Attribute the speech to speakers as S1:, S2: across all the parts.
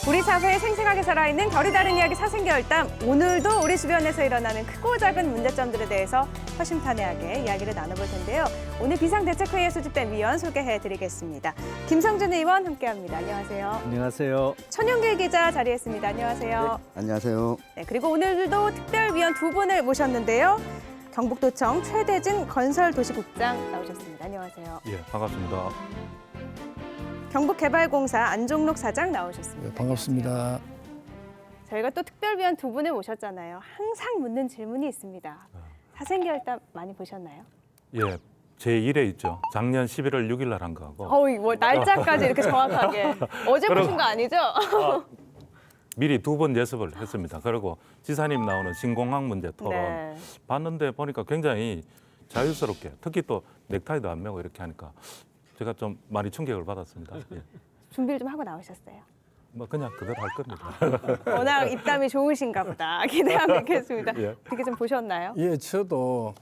S1: 우리 사회에 생생하게 살아있는 결이 다른 이야기 사생결담. 오늘도 우리 주변에서 일어나는 크고 작은 문제점들에 대해서 허심탄회하게 이야기를 나눠볼 텐데요. 오늘 비상대책회의에 소집된 위원 소개해드리겠습니다. 김성준 의원 함께합니다. 안녕하세요.
S2: 안녕하세요.
S1: 천영길 기자 자리했습니다. 안녕하세요.
S3: 네, 안녕하세요.
S1: 네, 그리고 오늘도 특별위원 두 분을 모셨는데요. 경북도청 최대진 건설도시국장 나오셨습니다. 안녕하세요.
S2: 예, 반갑습니다.
S1: 경북개발공사 안종록 사장 나오셨습니다.
S4: 네, 반갑습니다.
S1: 저희가 또 특별위원 두 분을 모셨잖아요. 항상 묻는 질문이 있습니다. 사생결담 많이 보셨나요?
S2: 예, 제 1회 있죠. 작년 11월 6일 날 한 거하고
S1: 어이, 뭐 날짜까지 이렇게 정확하게. 어제 보신 거 아니죠?
S2: 미리 두 번 예습을 했습니다. 그리고 지사님 나오는 신공항 문제 토론
S1: 네.
S2: 봤는데 보니까 굉장히 자유스럽게, 특히 또 넥타이도 안 매고 이렇게 하니까 제가 좀 많이 충격을 받았습니다. 예.
S1: 준비를 좀 하고 나오셨어요.
S2: 뭐 그냥 그대로 할 겁니다.
S1: 워낙 입담이 좋으신가 보다. 기대하고 있겠습니다.
S2: 예.
S1: 어떻게 좀 보셨나요?
S4: 예, 저도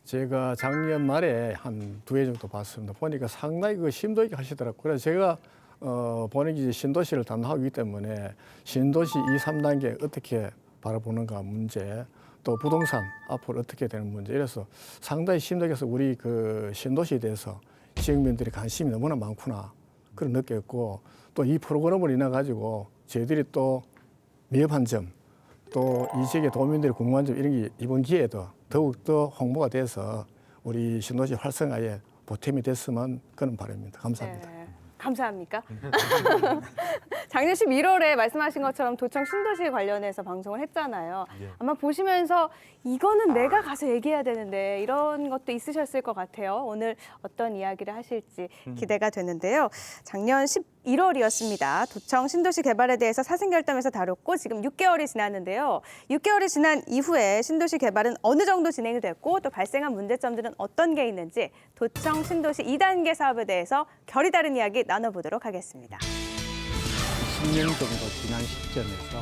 S4: 제가 작년 말에 한 2회 정도 봤습니다. 보니까 상당히 그 심도 있게 하시더라고요. 그래서 제가 본인이 이제 신도시를 담당하기 때문에 신도시 2, 3단계 어떻게 바라보는가 문제, 또 부동산 앞으로 어떻게 되는 문제, 이래서 상당히 심도 있게 해서 우리 그 신도시에 대해서 지역민들이 관심이 너무나 많구나 그런 느꼈고, 또 이 프로그램을 인해 가지고 저희들이 또 미흡한 점, 또 이 지역의 도민들이 궁금한 점, 이런 게 이번 기회에도 더욱더 홍보가 돼서 우리 신도시 활성화에 보탬이 됐으면 그런 바람입니다. 감사합니다.
S1: 네. 감사합니까? 작년 11월에 말씀하신 것처럼 도청 신도시 관련해서 방송을 했잖아요.
S2: 예.
S1: 아마 보시면서 이거는 내가 가서 얘기해야 되는데 이런 것도 있으셨을 것 같아요. 오늘 어떤 이야기를 하실지 기대가 되는데요. 작년 11월이었습니다. 도청 신도시 개발에 대해서 사생결담에서 다뤘고 지금 6개월이 지났는데요. 6개월이 지난 이후에 신도시 개발은 어느 정도 진행이 됐고 또 발생한 문제점들은 어떤 게 있는지 도청 신도시 2단계 사업에 대해서 결이 다른 이야기 나눠보도록 하겠습니다.
S5: 10년 정도 지난 시점에서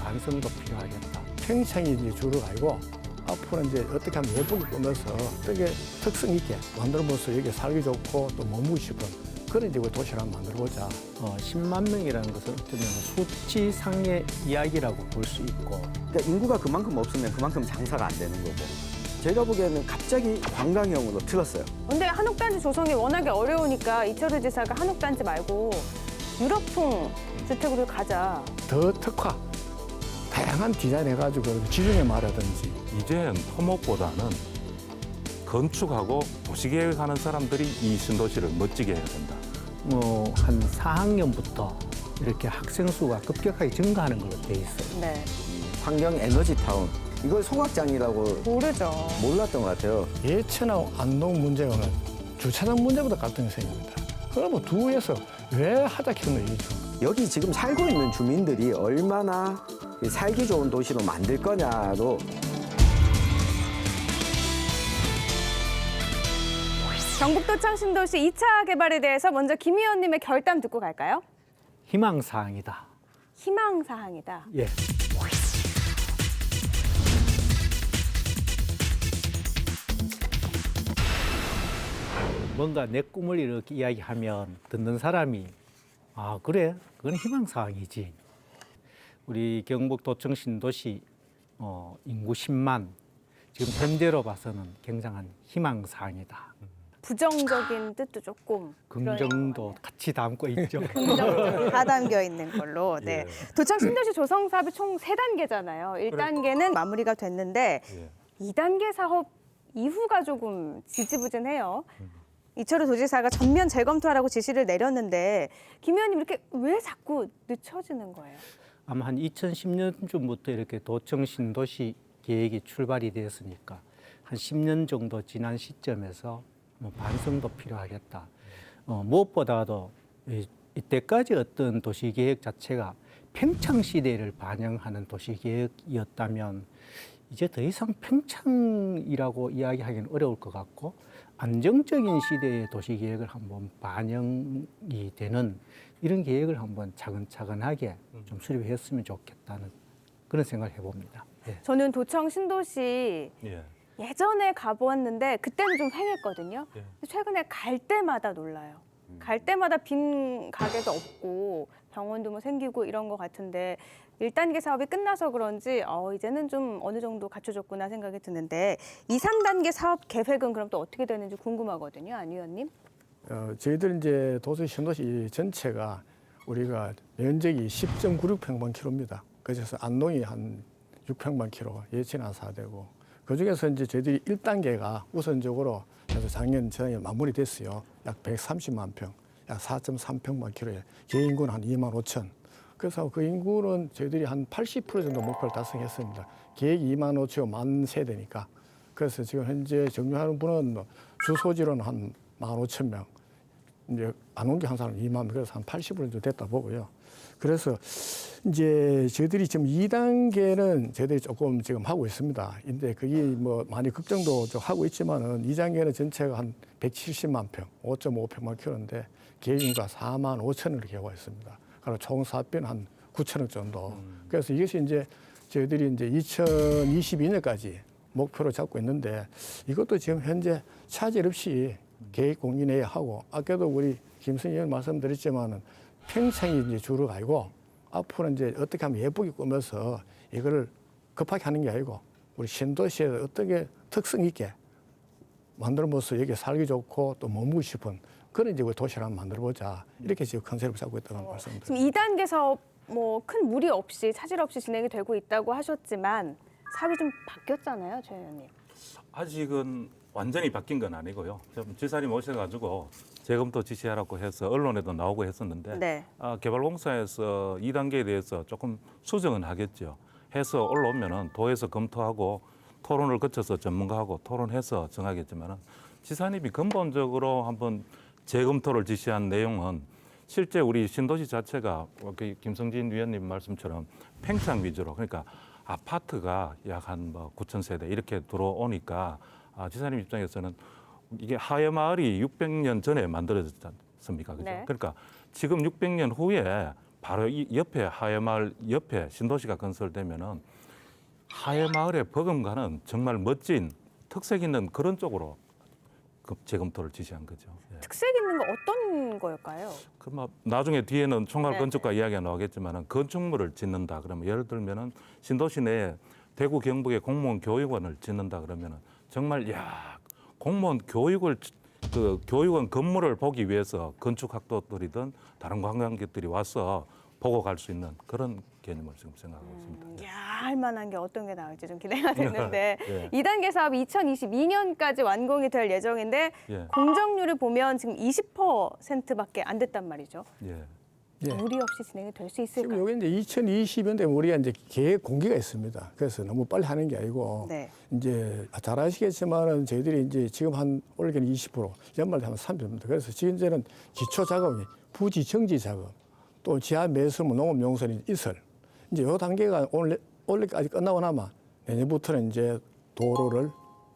S5: 반성도 필요하겠다.
S4: 평창이 이제 주로 가고 앞으로 이제 어떻게 하면 예쁘게 꾸며서 되게 특성 있게 만들어서 여기 살기 좋고 또 머무기 싶은 그런 지구 도시를 한번 만들어보자.
S5: 10만 명이라는 것은 어쩌면 수치상의 이야기라고 볼 수 있고,
S3: 그러니까 인구가 그만큼 없으면 그만큼 장사가 안 되는 거고. 제가 보기에는 갑자기 관광형으로 틀었어요.
S1: 근데 한옥단지 조성이 워낙에 어려우니까 이철우 지사가 한옥단지 말고 유럽풍 주택으로 가자.
S4: 더 특화, 다양한 디자인 해가지고 지중해 마을이라든지
S2: 이젠 토목보다는 건축하고 도시계획하는 사람들이 이 신도시를 멋지게 해야 된다.
S5: 한 4학년부터 이렇게 학생 수가 급격하게 증가하는 걸로 돼 있어요.
S1: 네,
S3: 환경 에너지 타운. 이걸 송악장이라고
S1: 모르죠.
S3: 몰랐던 것 같아요.
S4: 예천하고 안동 문제는 주차장 문제보다 갈등이 생깁니다. 그러면 두에서 왜 하자 키우는 얘기죠.
S3: 여기 지금 살고 있는 주민들이 얼마나 살기 좋은 도시로 만들 거냐로.
S1: 경북도청 신도시 2차 개발에 대해서 먼저 김 의원님의 결담 듣고 갈까요?
S5: 희망사항이다.
S1: 희망사항이다.
S5: 예. 뭔가 내 꿈을 이렇게 이야기하면 듣는 사람이 아 그래? 그건 희망사항이지. 우리 경북도청 신도시 인구 10만, 지금 현재로 봐서는 굉장한 희망사항이다.
S1: 부정적인 뜻도 조금
S5: 긍정도 같이 담고 있죠.
S1: 긍정적으로 다 담겨 있는 걸로. 네. 도청 신도시 조성 사업이 총 3단계잖아요. 1단계는 마무리가 됐는데
S2: 예.
S1: 2단계 사업 이후가 조금 지지부진해요. 이철우 도지사가 전면 재검토하라고 지시를 내렸는데 김 의원님 이렇게 왜 자꾸 늦춰지는 거예요?
S5: 아마 한 2010년쯤부터 이렇게 도청 신도시 계획이 출발이 됐으니까 한 10년 정도 지난 시점에서 반성도 필요하겠다. 무엇보다도 이때까지 어떤 도시계획 자체가 평창시대를 반영하는 도시계획이었다면 이제 더 이상 평창이라고 이야기하기는 어려울 것 같고, 안정적인 시대의 도시계획을 한번 반영이 되는 이런 계획을 한번 차근차근하게 좀 수립했으면 좋겠다는 그런 생각을 해봅니다. 예.
S1: 저는 도청 신도시
S2: 예.
S1: 예전에 가보았는데 그때는 좀 횡했거든요.
S2: 예.
S1: 근데 최근에 갈 때마다 놀라요. 갈 때마다 빈 가게도 없고 병원도 뭐 생기고 이런 것 같은데 1단계 사업이 끝나서 그런지 이제는 좀 어느 정도 갖춰졌구나 생각이 드는데 2, 3단계 사업 계획은 그럼 또 어떻게 되는지 궁금하거든요. 안 의원님.
S4: 저희들 이제 도서 신도시 전체가 우리가 면적이 10.96평방킬로입니다. 그래서 안동이 한 6평방킬로, 예천이 한 4대고 그 중에서 이제 저희들이 1단계가 우선적으로 그래서 작년 전에 마무리됐어요. 약 130만 평, 약 4.3평방킬로에 개인구는 한 2만 5천. 그래서 그 인구는 저희들이 한 80% 정도 목표를 달성했습니다. 계획이 2만 5천 만 세대니까. 그래서 지금 현재 정리하는 분은 뭐 주소지로는 한 1만 5천 명. 이제 안 온 게 한 사람 2만 명, 그래서 한 80% 정도 됐다 보고요. 그래서 이제 저희들이 지금 2단계는 저희들이 조금 지금 하고 있습니다. 근데 그게 뭐 많이 걱정도 좀 하고 있지만은 2단계는 전체가 한 170만 평, 5.5평만 킬로인데 계획인가 4만 5천을 기하고 있습니다. 그리고 총 사업비는 한 9천억 정도. 그래서 이것이 이제 저희들이 이제 2022년까지 목표로 잡고 있는데 이것도 지금 현재 차질 없이 계획 공유 내에 하고 아까도 우리 김승희 의원 말씀드렸지만은 평창이 이제 주로 아니고 앞으로 이제 어떻게 하면 예쁘게 꾸며서 이거를 급하게 하는 게 아니고 우리 신도시에 어떻게 특성 있게 만들어서 여기 살기 좋고 또 머무고 싶은 그런 이제 우리 도시를 한번 만들어보자 이렇게 지금 컨셉을 잡고 있다는 말씀입니다.
S1: 지금 2단계 사업 뭐 큰 무리 없이 차질 없이 진행이 되고 있다고 하셨지만 사업이 좀 바뀌었잖아요, 최 의원님.
S2: 아직은 완전히 바뀐 건 아니고요. 좀 지사님 오셔가지고 재검토 지시하라고 해서 언론에도 나오고 했었는데
S1: 네.
S2: 개발공사에서 2단계에 대해서 조금 수정은 하겠죠. 해서 올라오면은 도에서 검토하고 토론을 거쳐서 전문가하고 토론해서 정하겠지만은 지사님이 근본적으로 한번 재검토를 지시한 내용은 실제 우리 신도시 자체가 김성진 위원님 말씀처럼 팽창 위주로 그러니까 아파트가 약 한 뭐 9천 세대 이렇게 들어오니까 지사님 입장에서는 이게 하회 마을이 600년 전에 만들어졌지 않습니까? 그죠?
S1: 네.
S2: 그러니까 지금 600년 후에 바로 이 옆에 하회 마을 옆에 신도시가 건설되면은 하회 마을에 버금가는 정말 멋진 특색 있는 그런 쪽으로 재검토를 지시한 거죠. 예.
S1: 특색 있는 거 어떤 거일까요?
S2: 그럼 나중에 뒤에는 총괄
S1: 네.
S2: 건축가 이야기가 나오겠지만은 건축물을 짓는다 그러면 예를 들면은 신도시 내에 대구 경북의 공무원 교육원을 짓는다 그러면은 정말 공무원 교육원 건물을 보기 위해서 건축학도들이든 다른 관광객들이 와서 보고 갈 수 있는 그런 개념을 지금 생각하고 있습니다.
S1: 할 만한 게 어떤 게 나올지 좀 기대가 되는데
S2: 예.
S1: 2단계 사업이 2022년까지 완공이 될 예정인데
S2: 예.
S1: 공정률을 보면 지금 20%밖에 안 됐단 말이죠.
S2: 예.
S4: 예.
S1: 무리 없이 진행이 될 수
S4: 지금
S1: 있을까요?
S4: 여기 이제 2020년 되면 우리가 이제 계획 공개가 있습니다. 그래서 너무 빨리 하는 게 아니고
S1: 네.
S4: 이제 잘 아시겠지만은 저희들이 이제 지금 한 올해는 20% 연말 되면 30%입니다. 그래서 지금 이제는 기초 작업이 부지 정지 작업 또 지하 매수물 농업 용선이 이설 이제 요 단계가 올해까지 끝나고 나면 내년부터는 이제 도로를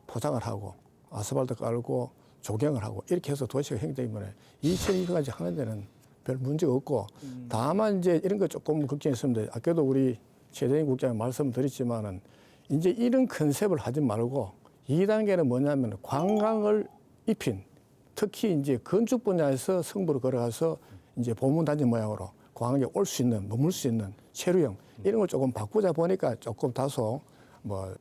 S4: 포장을 하고 아스팔트 깔고 조경을 하고 이렇게 해서 도시가 형성되면 2020까지 하는 데는 별 문제가 없고 다만 이제 이런 거 조금 걱정했습니다. 아까도 우리 최대인 국장님 말씀드렸지만은 이제 이런 컨셉을 하지 말고 2단계는 뭐냐면 관광을 입힌 특히 이제 건축 분야에서 승부를 걸어가서 이제 보문단지 모양으로 관광객 올 수 있는 머물 수 있는 체류형 이런 걸 조금 바꾸자 보니까 조금 다소 뭐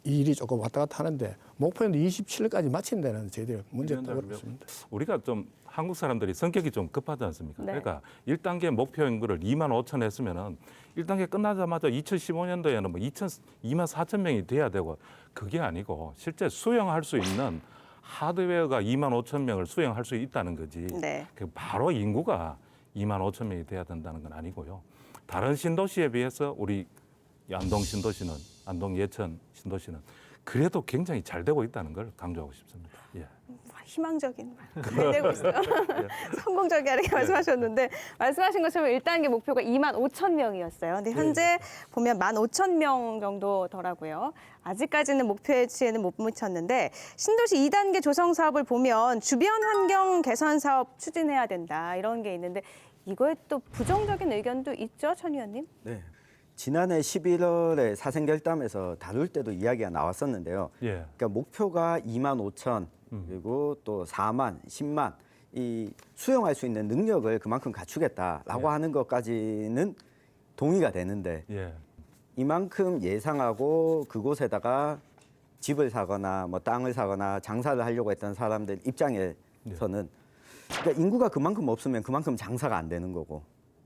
S4: 일이 조금 왔다 갔다 하는데 목표는 27일까지 마친 데는 저희들이 문제가 없다고 그렇습니다.
S2: 우리가 좀 한국 사람들이 성격이 좀 급하지 않습니까?
S1: 네.
S2: 그러니까 1단계 목표인 거를 2만 5천 했으면은 1단계 끝나자마자 2015년도에는 뭐 2만 4천 명이 돼야 되고 그게 아니고 실제 수용할 수 있는 하드웨어가 2만 5천 명을 수용할 수 있다는 거지.
S1: 네.
S2: 바로 인구가 2만 5천 명이 돼야 된다는 건 아니고요. 다른 신도시에 비해서 우리 안동 신도시는 안동 예천 신도시는 그래도 굉장히 잘 되고 있다는 걸 강조하고 싶습니다. 예.
S1: 희망적인 말. 잘 되고 있어요. 성공적이라게 말씀하셨는데 말씀하신 것처럼 1단계 목표가 2만 5천 명이었어요. 근데 현재 보면 1만 5천 명 정도더라고요. 아직까지는 목표치에는 못 미쳤는데 신도시 2단계 조성 사업을 보면 주변 환경 개선 사업 추진해야 된다 이런 게 있는데 이거에 또 부정적인 의견도 있죠, 천 의원님?
S3: 네. 지난해 11월에 사생결담에서 다룰 때도 이야기가 나왔었는데요.
S2: 예.
S3: 그러니까 목표가 2만 5천 그리고 또 4만, 10만 이 수용할 수 있는 능력을 그만큼 갖추겠다라고
S2: 예.
S3: 하는 것까지는 동의가 되는데
S2: 예.
S3: 이만큼 예상하고 그곳에다가 집을 사거나 뭐 땅을 사거나 장사를 하려고 했던 사람들 입장에서는 그러니까 인구가 그만큼 없으면 그만큼 장사가 안 되는 거고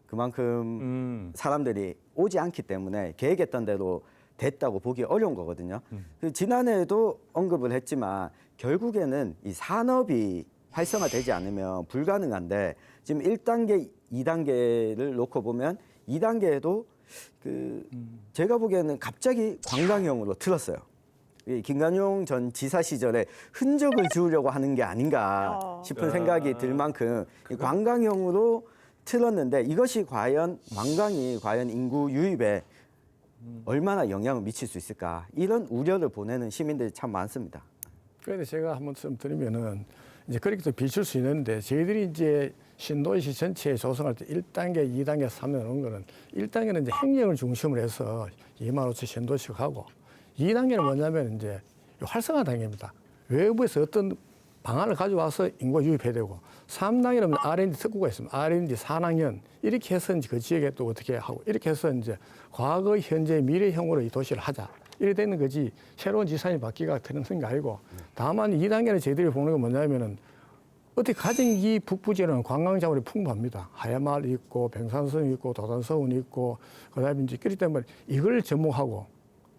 S3: 그만큼 사람들이 오지 않기 때문에 계획했던 대로 됐다고 보기 어려운 거거든요. 그 지난해에도 언급을 했지만 결국에는 이 산업이 활성화되지 않으면 불가능한데 지금 1단계, 2단계를 놓고 보면 2단계에도 그 제가 보기에는 갑자기 관광형으로 틀었어요. 이 김관용 전 지사 시절에 흔적을 지우려고 하는 게 아닌가 싶은 생각이 들 만큼 이 관광형으로 틀었는데 이것이 과연 관광이 과연 인구 유입에 얼마나 영향을 미칠 수 있을까 이런 우려를 보내는 시민들이 참 많습니다.
S4: 그런데 제가 한번 좀 드리면은 이제 그렇게 또 비출 수 있는데 저희들이 이제 신도시 전체에 조성할 때 1단계, 2단계, 3단계 놓은 거는 1단계는 이제 행정을 중심으로 해서 2만 5천 신도시가 하고 2단계는 뭐냐면 이제 활성화 단계입니다. 외부에서 어떤 방안을 가져와서 인구가 유입해야 되고 3단계는 R&D 특구가 있습니다. R&D 산학연 이렇게 해서 이제 그 지역에 또 어떻게 하고 이렇게 해서 이제 과거, 현재, 미래형으로 이 도시를 하자. 이래 되는 거지 새로운 지산이 바뀌가 되는 게 아니고 다만 2단계는 저희들이 보는 건 뭐냐면은 어떻게 가정이 북부 지역은 관광 자원이 풍부합니다. 하야마을 있고 병산성 있고 도단서원 있고 그다음에 이제 그렇기 때문에 이걸 접목하고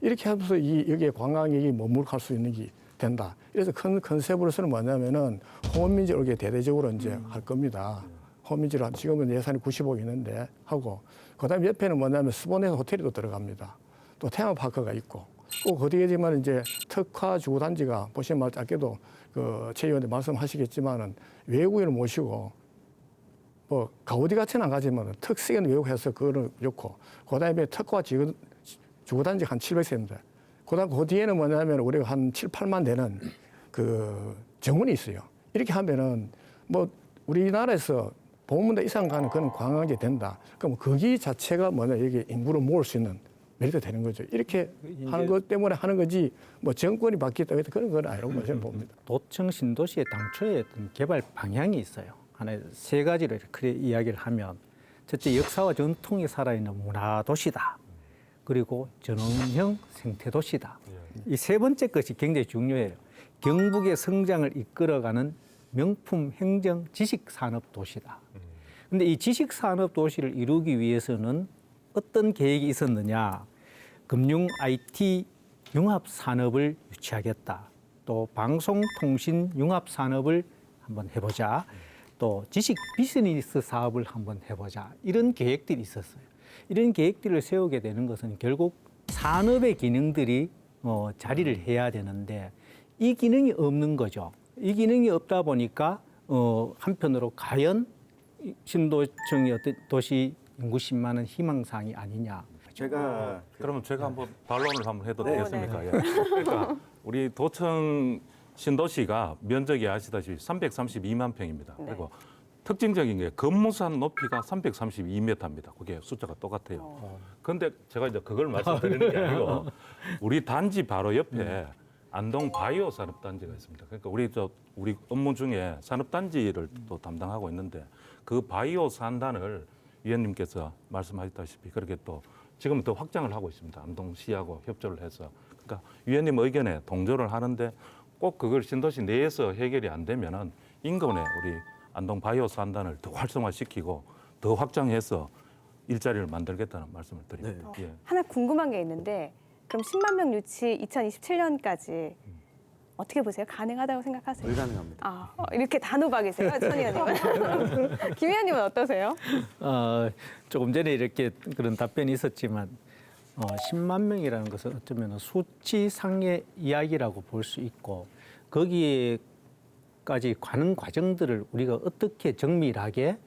S4: 이렇게 하면서 여기에 관광객이 머물할 수 있는 게 된다. 그래서 큰 컨셉으로서는 뭐냐면은 호민지를 이렇게 대대적으로 이제 할 겁니다. 호민지를 지금은 예산이 90억 있는데 하고 그다음에 옆에는 뭐냐면 스포네서 호텔이 또 들어갑니다. 또 테마파크가 있고 꼭 어디겠지만 이제 특화 주거단지가 보시면 말 짧게도 그 최 의원님 말씀하시겠지만은 외국인을 모시고 뭐 가우디 같이는 안 가지만 특색은 외국에서 그거를 좋고 그다음에 특화 주거단지 한 700세입니다. 그다음 그 뒤에는 뭐냐면 우리가 한 7, 8만 되는 그 정원이 있어요. 이렇게 하면은 뭐 우리나라에서 보문대 이상 가는 그런 관광지 된다. 그럼 거기 자체가 뭐냐 여기 인구를 모을 수 있는 메리트 되는 거죠. 이렇게 하는 것 때문에 하는 거지 뭐 정권이 바뀌었다 그런 건 아니라고 저는 봅니다.
S5: 도청 신도시의 당초의 어떤 개발 방향이 있어요. 하나 세 가지를 이렇게 이야기를 하면 첫째 역사와 전통이 살아있는 문화 도시다. 그리고 전원형 생태 도시다. 이 세 번째 것이 굉장히 중요해요. 경북의 성장을 이끌어가는 명품 행정 지식 산업 도시다. 근데 이 지식 산업 도시를 이루기 위해서는 어떤 계획이 있었느냐? 금융, IT 융합 산업을 유치하겠다. 또 방송, 통신 융합 산업을 한번 해보자. 또 지식 비즈니스 사업을 한번 해보자. 이런 계획들이 있었어요. 이런 계획들을 세우게 되는 것은 결국 산업의 기능들이 자리를 해야 되는데 이 기능이 없는 거죠. 이 기능이 없다 보니까 한편으로 과연 신도청이 어떤 도시 인구 10만은 희망사항이 아니냐.
S3: 제가
S2: 그러면 제가 한번 반론을 한번 해도
S3: 네.
S2: 되겠습니까? 예. 그러니까 우리 도청 신도시가 면적이 아시다시피 332만 평입니다. 그리고 특징적인 게 건물산 높이가 332m입니다. 그게 숫자가 똑같아요. 그런데 제가 이제 그걸 말씀드리는 게 아니고 우리 단지 바로 옆에 안동 바이오 산업단지가 있습니다. 그러니까 우리 업무 중에 산업단지를 또 담당하고 있는데 그 바이오 산단을 위원님께서 말씀하셨다시피 그렇게 또 지금은 더 확장을 하고 있습니다. 안동시하고 협조를 해서. 그러니까 위원님 의견에 동조를 하는데 꼭 그걸 신도시 내에서 해결이 안 되면은 인근에 우리 안동 바이오 산단을 더 활성화시키고 더 확장해서 일자리를 만들겠다는 말씀을 드립니다. 예.
S1: 하나 궁금한 게 있는데 그럼 10만 명 유치 2027년까지 어떻게 보세요? 가능하다고 생각하세요?
S3: 불가능합니다.
S1: 이렇게 단호박이세요, 천 의원님은? 김 의원님은 어떠세요?
S5: 조금 전에 이렇게 그런 답변이 있었지만 10만 명이라는 것은 어쩌면 수치상의 이야기라고 볼 수 있고 거기에까지 가는 과정들을 우리가 어떻게 정밀하게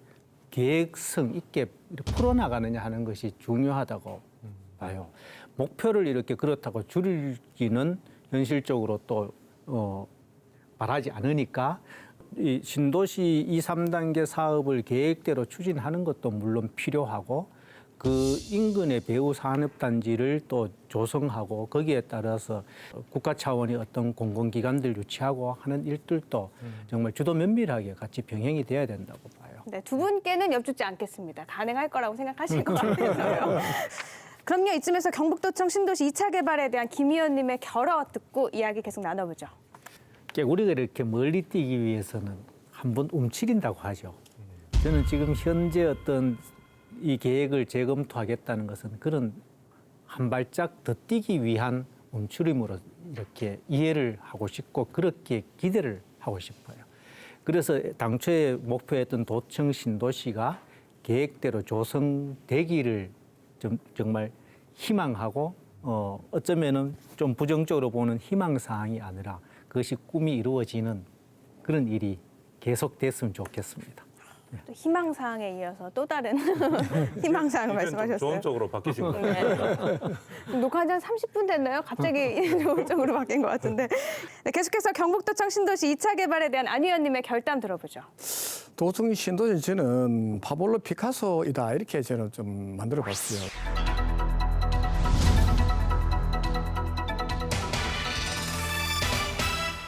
S5: 계획성 있게 풀어나가느냐 하는 것이 중요하다고 봐요. 목표를 이렇게 그렇다고 줄이기는 현실적으로 또 말하지 않으니까 이 신도시 2, 3단계 사업을 계획대로 추진하는 것도 물론 필요하고 그 인근의 배후 산업단지를 또 조성하고 거기에 따라서 국가 차원의 어떤 공공기관들 유치하고 하는 일들도 정말 주도 면밀하게 같이 병행이 돼야 된다고 봐요.
S1: 네, 두 분께는 여쭙지 않겠습니다. 가능할 거라고 생각하실 것 같아서요. 그럼요, 이쯤에서 경북도청 신도시 2차 개발에 대한 김 의원님의 결어 듣고 이야기 계속 나눠보죠.
S5: 우리가 이렇게 멀리 뛰기 위해서는 한번 움츠린다고 하죠. 저는 지금 현재 어떤 이 계획을 재검토하겠다는 것은 그런 한 발짝 더 뛰기 위한 움츠림으로 이렇게 이해를 하고 싶고 그렇게 기대를 하고 싶어요. 그래서 당초에 목표했던 도청 신도시가 계획대로 조성되기를 정말 희망하고 어쩌면은 좀 부정적으로 보는 희망 사항이 아니라 그것이 꿈이 이루어지는 그런 일이 계속됐으면 좋겠습니다.
S1: 또 희망사항에 이어서 또 다른 희망사항을 말씀하셨어요.
S2: 좋은 쪽으로 바뀌신 거예요.
S1: 네. 녹화한 지 한 30분 됐나요? 갑자기 좋은 쪽으로 바뀐 것 같은데. 네, 계속해서 경북도청 신도시 2차 개발에 대한 안 의원님의 결단 들어보죠.
S4: 도청 신도시 저는 파블로 피카소이다 이렇게 저는 좀 만들어 봤어요.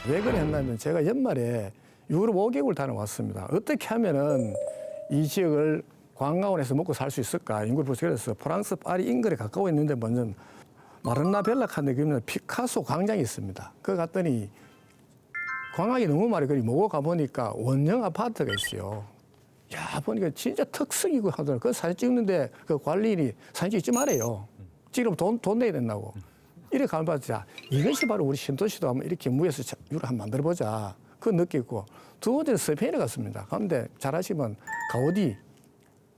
S4: 왜 그랬냐면 제가 연말에 유럽 5개국을 다녀왔습니다. 어떻게 하면은 이 지역을 관광원에서 먹고 살 수 있을까? 인구를 분석해서 프랑스 파리 인근에 가까워 있는데 먼저 마르나벨라 칸데 그러면 피카소 광장이 있습니다. 그 갔더니 광학이 너무 많이 그리 모고 가보니까 원형 아파트가 있어요. 야, 보니까 진짜 특색이고 하더라고요. 그 사진 찍는데 그 관리인이 사진 찍지 말아요. 찍으면 돈 내야 된다고. 이렇게 가면 봤자 이것이 바로 우리 신도시도 한번 이렇게 무에서 유를 한번 만들어보자. 그거 느끼고 두 번째는 스페인에 갔습니다. 가운데 잘 아시면 가우디,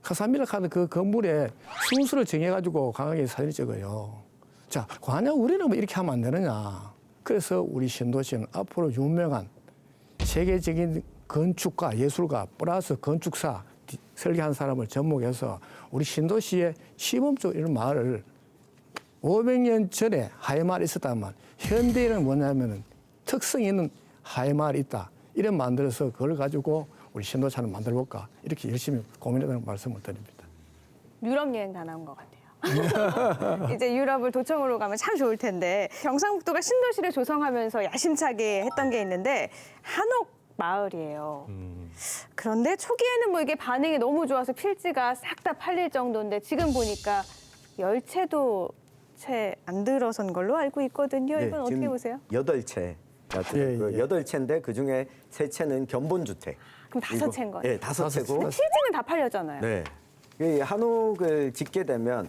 S4: 카사밀라 카드 그 건물에 순수를 정해가지고 강하게 사진을 찍어요. 자, 과연 우리는 뭐 이렇게 하면 안 되느냐. 그래서 우리 신도시는 앞으로 유명한 세계적인 건축가, 예술가, 플러스 건축사, 설계한 사람을 접목해서 우리 신도시의 시범적 이런 마을을 500년 전에 하회마을이 있었다면 현대에는 뭐냐면은 특성 있는 하회마을이 있다. 이런 만들어서 그걸 가지고 우리 신도시를 만들어 볼까. 이렇게 열심히 고민했다는 말씀을 드립니다.
S1: 유럽 여행 다 나온 것 같아요. 이제 유럽을 도청으로 가면 참 좋을 텐데 경상북도가 신도시를 조성하면서 야심차게 했던 게 있는데 한옥 마을이에요. 그런데 초기에는 뭐 이게 반응이 너무 좋아서 필지가 싹 다 팔릴 정도인데 지금 보니까 10채도 채 안 들어선 걸로 알고 있거든요. 이건 어떻게
S3: 지금
S1: 보세요?
S3: 8채.
S4: 예,
S3: 그
S4: 예.
S3: 8채인데 그중에 3채는 견본주택.
S1: 그럼 5채인 거예요?
S3: 예, 5채고.
S1: 필지는 다 팔렸잖아요.
S3: 네. 이 한옥을 짓게 되면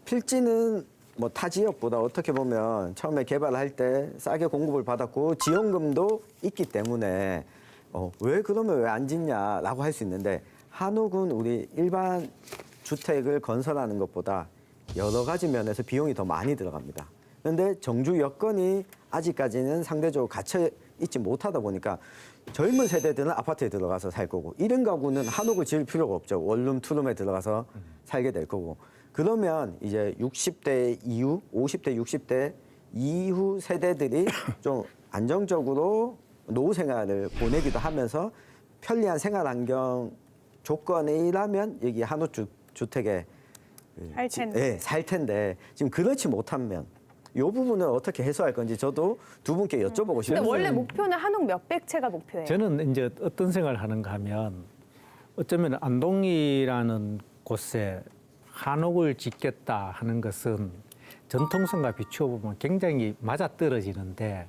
S3: 필지는 뭐 타 지역보다 어떻게 보면 처음에 개발할 때 싸게 공급을 받았고 지원금도 있기 때문에 왜 그러면 왜 안 짓냐라고 할 수 있는데 한옥은 우리 일반 주택을 건설하는 것보다 여러 가지 면에서 비용이 더 많이 들어갑니다. 그런데 정주 여건이 아직까지는 상대적으로 갖춰 있지 못하다 보니까 젊은 세대들은 아파트에 들어가서 살 거고 이런 가구는 한옥을 지을 필요가 없죠. 원룸, 투룸에 들어가서 살게 될 거고 그러면 이제 60대 이후, 50대, 60대 이후 세대들이 좀 안정적으로 노후 생활을 보내기도 하면서 편리한 생활 환경 조건이라면 여기 한옥 주택에
S1: 살 텐데.
S3: 네, 살 텐데 지금 그렇지 못하면 이 부분을 어떻게 해소할 건지 저도 두 분께 여쭤보고
S1: 근데
S3: 싶습니다.
S1: 원래 목표는 한옥 몇백 채가 목표예요.
S5: 저는 이제 어떤 생각을 하는가 하면 어쩌면 안동이라는 곳에 한옥을 짓겠다 하는 것은 전통성과 비추어 보면 굉장히 맞아떨어지는데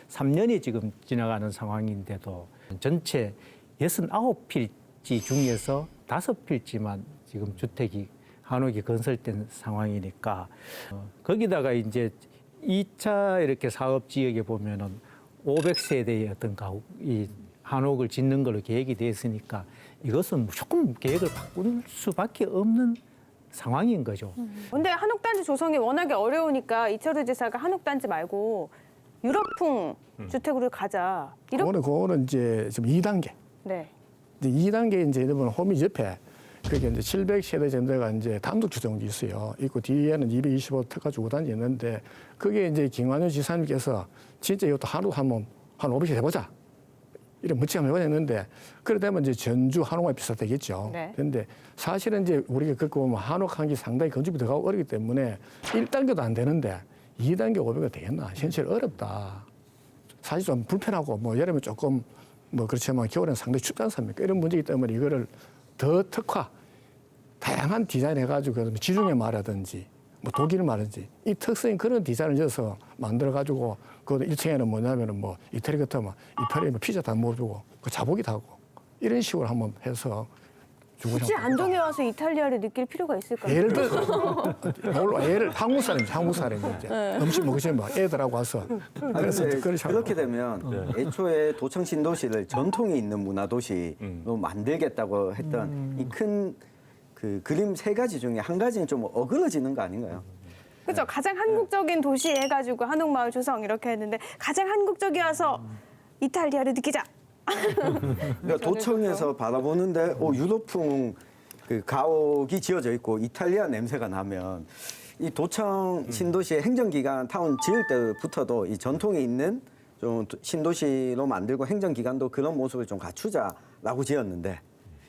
S5: 3년이 지금 지나가는 상황인데도 전체 69필지 중에서 5필지만 지금 주택이 한옥이 건설된 상황이니까 거기다가 이제 2차 이렇게 사업 지역에 보면은 500세대의 어떤 가구 이 한옥을 짓는 걸로 계획이 돼 있으니까 이것은 무조건 계획을 바꿀 수밖에 없는 상황인 거죠.
S1: 근데 한옥단지 조성이 워낙에 어려우니까 이철우 지사가 한옥단지 말고 유럽풍 주택으로 가자.
S4: 그거는 이제 지금 2단계.
S1: 네.
S4: 이제 2단계 이제 여러분 홈이 옆에 그게 이제 700세대 정도가 이제 단독 주택이 있어요. 있고 뒤에는 225 특화 주거단지 있는데 그게 이제 김관효 지사님께서 진짜 이것도 한옥 한번 한 500세 해보자. 이런 멋지게 한번 해봤는데 그래 되면 이제 전주 한옥과 비슷하겠죠.
S1: 네.
S4: 그런데 사실은 이제 우리가 그렇게 보면 한옥한 게 상당히 건축비 들어가고 어렵기 때문에 1단계도 안 되는데 2단계 500가 되겠나? 현실 어렵다. 사실 좀 불편하고 뭐 여름에 조금 뭐 그렇지만 겨울에는 상당히 춥지 않습니까? 이런 문제이기 때문에 이거를 더 특화, 다양한 디자인 해가지고 지중해 말이라든지 뭐 독일 말이든지 이 특성인 그런 디자인을 줘서 만들어가지고 그 1층에는 뭐냐면은 뭐 이태리 같으면 이태리에 뭐 피자 다 먹어주고 그 자복이도 하고 이런 식으로 한번 해서
S1: 굳이 안동에 와서 이탈리아를 느낄 필요가 있을까요?
S4: 예를 들어 물론 예를 한국 사람이 이제 음식 먹으시면 뭐 애들하고 와서 그래서
S3: 근데
S4: 그렇게
S3: 그렇게 되면 애초에 도청 신도시를 전통이 있는 문화도시로 만들겠다고 했던 이 큰 그 그림 세 가지 중에 한 가지는 좀 어그러지는 거 아닌가요?
S1: 그렇죠. 가장 한국적인 도시 해가지고 한옥마을 조성 이렇게 했는데 가장 한국적이어서 이탈리아를 느끼자.
S3: 그러니까 도청에서 바라보는데 유럽풍 그 가옥이 지어져 있고 이탈리아 냄새가 나면 이 도청 신도시의 행정기관 타운 지을 때부터도 이 전통이 있는 좀 신도시로 만들고 행정기관도 그런 모습을 좀 갖추자라고 지었는데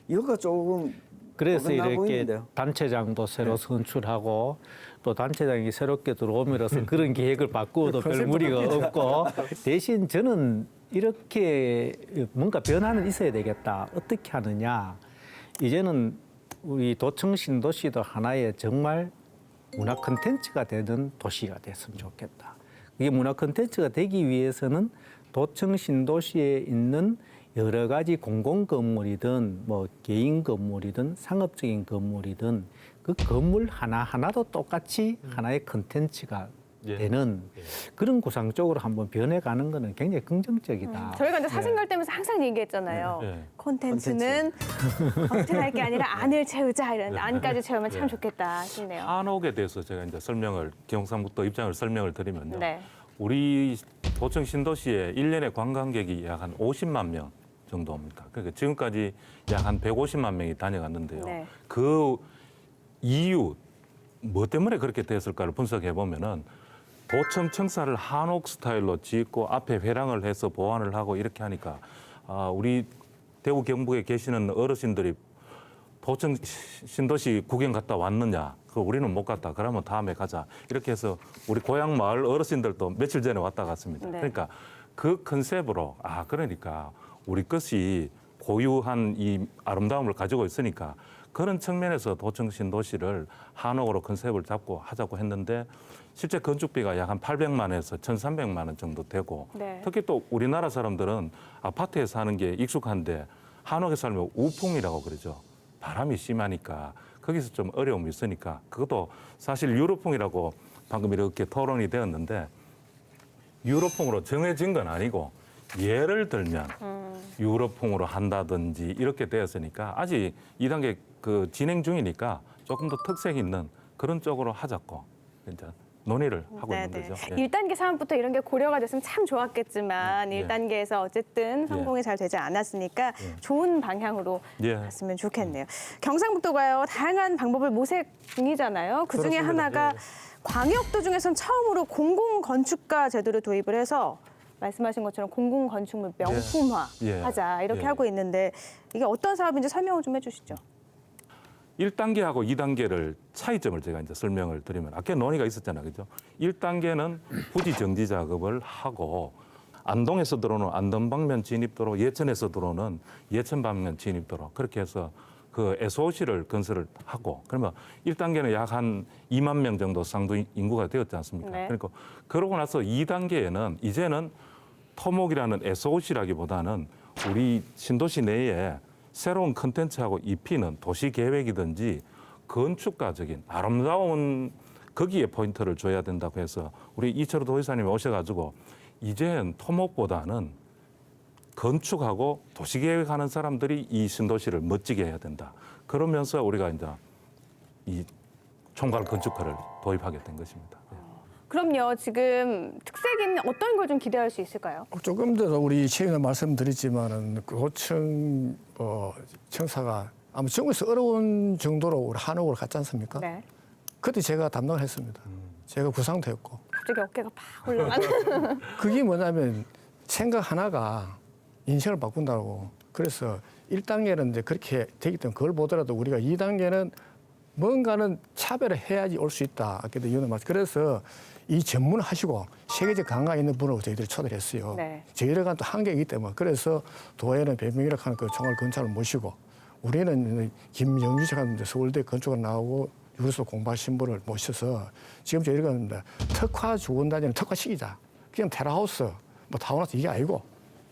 S3: 이거가 조금
S5: 그래서
S3: 어긋나
S5: 이렇게
S3: 보이는데요.
S5: 단체장도 새로 선출하고 또 단체장이 새롭게 들어옴으로써 그런 계획을 바꾸어도 별 무리가 없고 대신 저는 이렇게 뭔가 변화는 있어야 되겠다. 어떻게 하느냐. 이제는 우리 도청 신도시도 하나의 정말 문화 콘텐츠가 되는 도시가 됐으면 좋겠다. 이게 문화 콘텐츠가 되기 위해서는 도청 신도시에 있는 여러 가지 공공 건물이든 뭐 개인 건물이든 상업적인 건물이든 그 건물 하나하나도 똑같이 하나의 콘텐츠가
S2: 예.
S5: 되는 그런 구상 쪽으로 한번 변해가는 거는 굉장히 긍정적이다.
S1: 저희가 이제 사진관 때면서 항상 얘기했잖아요.
S2: 네.
S1: 콘텐츠는 겉을 게 아니라 안을 채우자 이런 안까지 채우면 참 좋겠다 싶네요.
S2: 한옥에 대해서 제가 이제 경상북도 입장을 설명을 드리면요.
S1: 네.
S2: 우리 도청 신도시에 1년에 관광객이 약 한 50만 명 정도 옵니다. 그러니까 지금까지 약 한 150만 명이 다녀갔는데요.
S1: 네.
S2: 그 이유 뭐 때문에 그렇게 됐을까를 분석해 보면은 도청 청사를 한옥 스타일로 짓고 앞에 회랑을 해서 보완을 하고 이렇게 하니까 우리 대구 경북에 계시는 어르신들이 도청 신도시 구경 갔다 왔느냐? 그 우리는 못 갔다. 그러면 다음에 가자. 이렇게 해서 우리 고향 마을 어르신들도 며칠 전에 왔다 갔습니다.
S1: 네.
S2: 그러니까 그 컨셉으로 그러니까 우리 것이 고유한 이 아름다움을 가지고 있으니까 그런 측면에서 도청 신도시를 한옥으로 컨셉을 잡고 하자고 했는데 실제 건축비가 약 한 800만에서 1,300만 원 정도 되고
S1: 네.
S2: 특히 또 우리나라 사람들은 아파트에 사는 게 익숙한데 한옥에 살면 우풍이라고 그러죠. 바람이 심하니까 거기서 좀 어려움이 있으니까 그것도 사실 유럽풍이라고 방금 이렇게 토론이 되었는데 유럽풍으로 정해진 건 아니고 예를 들면 유럽풍으로 한다든지 이렇게 되었으니까 아직 2단계 그 진행 중이니까 조금 더 특색 있는 그런 쪽으로 하자고 이제 논의를 하고 있는 거죠. 예.
S1: 1단계 사업부터 이런 게 고려가 됐으면 참 좋았겠지만
S2: 예.
S1: 1단계에서 어쨌든 성공이 잘 되지 않았으니까 좋은 방향으로
S2: 예.
S1: 갔으면 좋겠네요. 경상북도가요 다양한 방법을 모색 중이잖아요. 그 중에
S2: 그렇습니다.
S1: 하나가
S2: 예.
S1: 광역도 중에선 처음으로 공공건축가 제도를 도입을 해서 말씀하신 것처럼 공공건축물 명품화
S2: 예.
S1: 하자 이렇게
S2: 예.
S1: 하고 있는데 이게 어떤 사업인지 설명을 좀 해주시죠.
S2: 1단계하고 2단계를 차이점을 제가 이제 설명을 드리면 아까 논의가 있었잖아요. 그죠? 1단계는 부지 정지 작업을 하고 안동에서 들어오는 안동 방면 진입도로, 예천에서 들어오는 예천 방면 진입도로 그렇게 해서 그 SOC를 건설을 하고 그러면 1단계는 약 한 2만 명 정도 상도 인구가 되었지 않습니까?
S1: 네.
S2: 그러니까 그러고 나서 2단계에는 이제는 토목이라는 SOC라기보다는 우리 신도시 내에 새로운 컨텐츠하고 입히는 도시 계획이든지 건축가적인 아름다운 거기에 포인트를 줘야 된다고 해서 우리 이철우 도지사님이 오셔가지고 이제는 토목보다는 건축하고 도시계획하는 사람들이 이 신도시를 멋지게 해야 된다. 그러면서 우리가 이제 이 총괄 건축가를 도입하게 된 것입니다.
S1: 그럼요. 지금 특색인 어떤 걸 좀 기대할 수 있을까요?
S4: 조금 더 우리 최근에 말씀드렸지만은 그 고층 청사가 아마 정부에서 어려운 정도로 우리 한옥으로 갔지 않습니까?
S1: 네.
S4: 그때 제가 담당을 했습니다. 제가 구상도 했고.
S1: 갑자기 어깨가 팍 올라가는.
S4: 그게 뭐냐면 생각 하나가 인생을 바꾼다고. 그래서 1단계는 이제 그렇게 되기 때문에 그걸 보더라도 우리가 2단계는 뭔가는 차별을 해야지 올 수 있다. 아까도 이유는 맞. 그래서 이 전문을 하시고 세계적 강화 있는 분으로 저희들이 초대했어요.
S1: 네.
S4: 저희들과 또 한계이기 때문에 그래서 도에는 배명이라고 하는 그 총알 건축을 모시고 우리는 김영주 씨가 서울대 건축을 나오고 유로서 공부하신 분을 모셔서 지금 저희가 특화 주원단지는 특화시키자. 그냥 테라하우스, 뭐 타운하우스 이게 아니고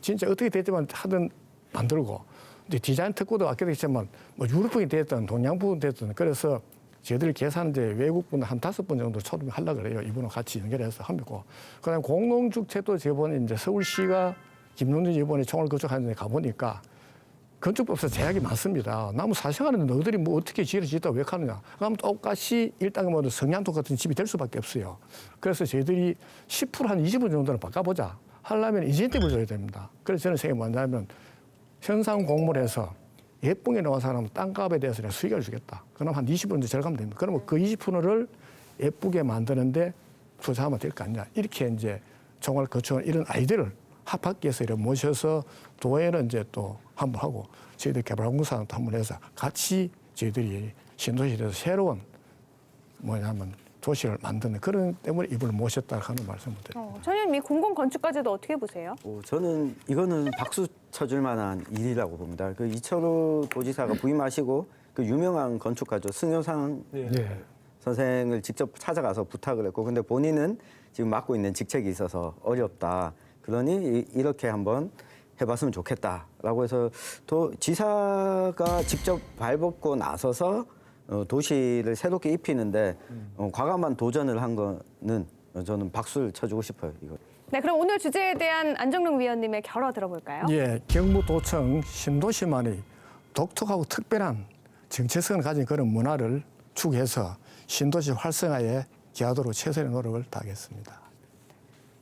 S4: 진짜 어떻게 됐지만 하든 만들고 근데 디자인 특구도 아까도 했지만 뭐 유럽풍이 됐든 동양풍이 됐든 그래서 저희들 계산제 외국분 한 5분 정도 초빙하려고 그래요. 이분은 같이 연결해서 하고 그다음에 공동주택도 저번에 이제 서울시가 김용준 이번에 총을 건축하는 데 가보니까 건축법에서 제약이 많습니다. 나무 사생활은 너희들이 뭐 어떻게 지을 짓다 왜 하느냐. 그럼 똑같이 1단계 모두 성냥도 같은 집이 될 수밖에 없어요. 그래서 저희들이 10%한 20분 정도는 바꿔보자. 하려면 인센티브를 줘야 됩니다. 그래서 저는 생각이 뭐냐면 현상 공모를 해서 예쁘게 나온 사람은 땅값에 대해서 내가 수익을 주겠다. 그럼 한 20% 정도 절감하면 됩니다. 그러면 그 20%를 예쁘게 만드는데 투자하면 될 거 아니냐. 이렇게 이제 총알 거쳐 이런 아이디어를 합학해서 이렇게 모셔서 도에는 이제 또 한번 하고 저희들 개발공사도 한번 해서 같이 저희들이 신도시에 대해서 새로운 뭐냐면 도시를 만드는 그런 때문에 이분을 모셨다 하는 말씀을 드립니다.
S1: 전현님 이 공공 건축까지도 어떻게 보세요?
S3: 저는 이거는 박수 쳐줄 만한 일이라고 봅니다. 그 이철우 도지사가 부임하시고 그 유명한 건축가죠 승효상
S4: 네.
S3: 선생을 직접 찾아가서 부탁을 했고 근데 본인은 지금 맡고 있는 직책이 있어서 어렵다. 그러니 이렇게 한번 해봤으면 좋겠다라고 해서 또 지사가 직접 발벗고 나서서 도시를 새롭게 입히는데 과감한 도전을 한 거는 저는 박수를 쳐주고 싶어요. 이거.
S1: 네, 그럼 오늘 주제에 대한 안정록 위원님의 결어 들어볼까요?
S4: 예, 경북도청 신도시만이 독특하고 특별한 정체성을 가진 그런 문화를 추구해서 신도시 활성화에 기하도록 최선의 노력을 다하겠습니다.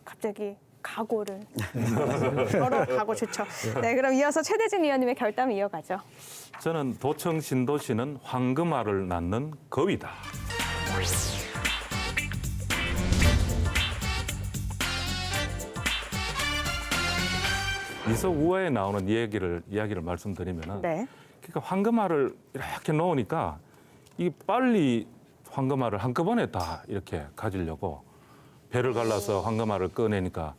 S1: 갑자기 각오를 결어 각오 좋죠. 네, 그럼 이어서 최대진 위원님의 결담 이어가죠.
S2: 저는 도청 신도시는 황금알을 낳는 거위다. 이서우화에 나오는 이야기를 말씀드리면은
S1: 네.
S2: 그러니까 황금알을 이렇게 놓으니까 이 빨리 황금알을 한꺼번에 다 이렇게 가지려고 배를 갈라서 황금알을 꺼내니까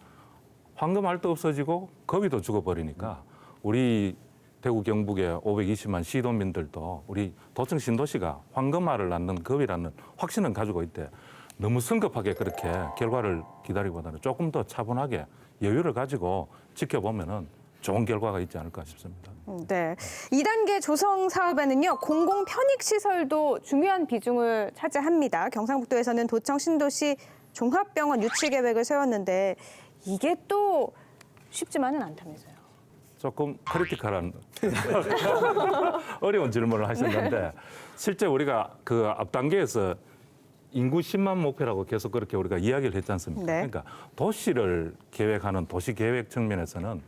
S2: 황금알도 없어지고 거위도 죽어버리니까 우리 대구 경북의 520만 시도민들도 우리 도청 신도시가 황금알을 낳는 거위라는 확신은 가지고 있대. 너무 성급하게 그렇게 결과를 기다리기보다는 조금 더 차분하게 여유를 가지고 지켜보면은 좋은 결과가 있지 않을까 싶습니다.
S1: 네. 2단계 조성 사업에는요, 공공 편익 시설도 중요한 비중을 차지합니다. 경상북도에서는 도청 신도시 종합병원 유치 계획을 세웠는데 이게 또 쉽지만은 않다면서요.
S2: 조금 크리티컬한 어려운 질문을 하셨는데 실제 우리가 그 앞 단계에서 인구 10만 목표라고 계속 그렇게 우리가 이야기를 했지 않습니까?
S1: 네.
S2: 그러니까 도시를 계획하는 도시 계획 측면에서는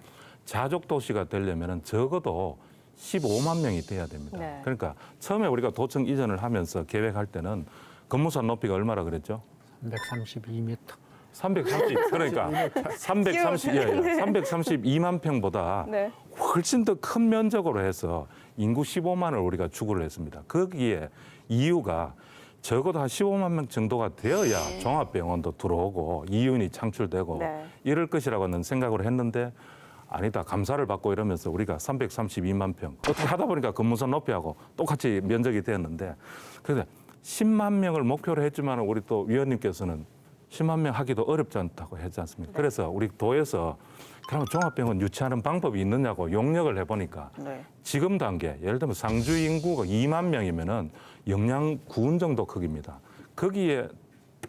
S2: 자족 도시가 되려면 적어도 15만 명이 돼야 됩니다.
S1: 네.
S2: 그러니까 처음에 우리가 도청 이전을 하면서 계획할 때는 건물산 높이가 얼마라 그랬죠?
S5: 132m.
S2: 330 그러니까 332만 평보다
S1: 네.
S2: 훨씬 더 큰 면적으로 해서 인구 15만을 우리가 추구를 했습니다. 거기에 이유가 적어도 한 15만 명 정도가 되어야 종합병원도 들어오고 이윤이 창출되고
S1: 네.
S2: 이럴 것이라고는 생각을 했는데 아니다. 감사를 받고 이러면서 우리가 332만 평. 어떻게 하다 보니까 건물선 높이하고 똑같이 면적이 되었는데 그래서 10만 명을 목표로 했지만 우리 또 위원님께서는 10만 명 하기도 어렵지 않다고 했지 않습니까? 그래서 우리 도에서 그러면 종합병원 유치하는 방법이 있느냐고 용역을 해보니까
S1: 네.
S2: 지금 단계 예를 들면 상주 인구가 2만 명이면은 영양 구군 정도 크기입니다. 거기에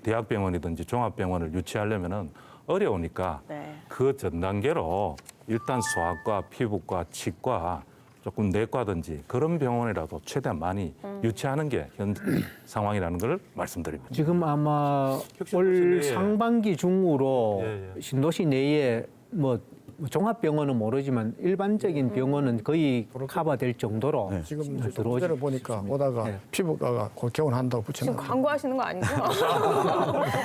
S2: 대학병원이든지 종합병원을 유치하려면은 어려우니까
S1: 네.
S2: 그 전 단계로 일단 소아과, 피부과, 치과, 조금 내과든지 그런 병원이라도 최대한 많이 유치하는 게 현 상황이라는 걸 말씀드립니다.
S5: 지금 아마
S2: 혁신
S5: 올
S2: 도시 내에.
S5: 상반기 중으로
S2: 예, 예.
S5: 신도시 내에 뭐 뭐 종합병원은 모르지만 일반적인 병원은 거의 커버될 정도로
S3: 네.
S4: 지금 이제
S5: 들어오지
S4: 문제를 보니까
S5: 않습니다.
S4: 오다가
S5: 네.
S4: 피부과가 곧 개원한다고
S1: 지금
S4: 붙여놨어요.
S1: 광고하시는 거 아니죠?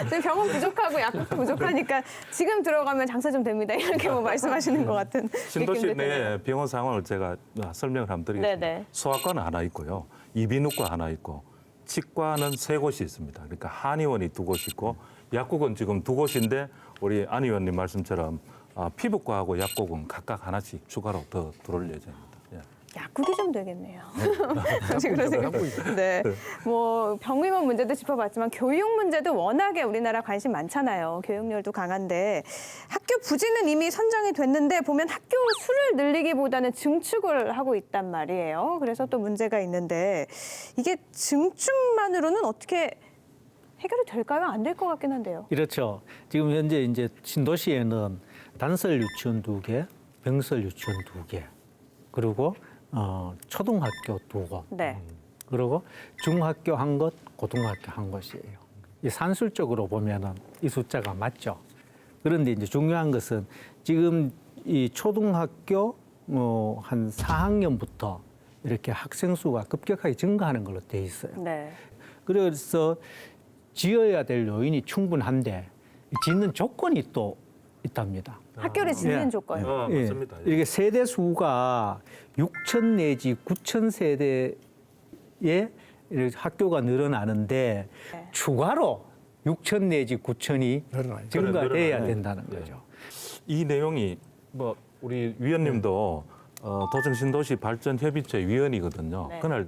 S1: 지금 병원 부족하고 약국도 부족하니까 지금 들어가면 장사 좀 됩니다. 이렇게 뭐 말씀하시는 것 같은
S2: 신도시
S1: 느낌도 드네요.
S2: 내 병원 상황을 제가 설명을 한번 드리겠습니다.
S1: 네네.
S2: 소아과는 하나 있고요. 이비인후과 하나 있고 치과는 3곳이 있습니다. 그러니까 한의원이 2곳 있고 약국은 지금 2곳인데 우리 안 의원님 말씀처럼 피부과하고 약국은 각각 하나씩 추가로 더 들어올 예정입니다. 예.
S1: 약국이 좀 되겠네요. 혹시 그러세요? 네. 뭐 병의원 문제도 짚어봤지만 교육 문제도 워낙에 우리나라 관심 많잖아요. 교육열도 강한데 학교 부지는 이미 선정이 됐는데 보면 학교 수를 늘리기보다는 증축을 하고 있단 말이에요. 그래서 또 문제가 있는데 이게 증축만으로는 어떻게 해결이 될까요? 안 될 것 같긴 한데요.
S5: 그렇죠. 지금 현재 이제 신도시에는 단설 유치원 2개, 병설 유치원 2개, 그리고 초등학교 2곳,
S1: 네.
S5: 그리고 중학교 1곳, 고등학교 1곳이에요. 이 산술적으로 보면은 이 숫자가 맞죠. 그런데 이제 중요한 것은 지금 이 초등학교 한 4학년부터 이렇게 학생 수가 급격하게 증가하는 걸로 돼 있어요.
S1: 네.
S5: 그래서 지어야 될 요인이 충분한데 짓는 조건이 또 있답니다.
S1: 학교를 짓는
S5: 예.
S1: 조건이요.
S5: 예.
S2: 맞습니다. 예.
S5: 이렇게 세대 수가 6천 내지 9천 세대의 이렇게 학교가 늘어나는데
S1: 네.
S5: 추가로 6천 내지 9천이
S4: 늘어나요.
S5: 증가돼야
S2: 늘어나요.
S5: 된다는
S2: 네.
S5: 거죠.
S2: 이 내용이 뭐 우리 위원님도 도청신도시 발전협의체 위원이거든요.
S1: 네.
S2: 그날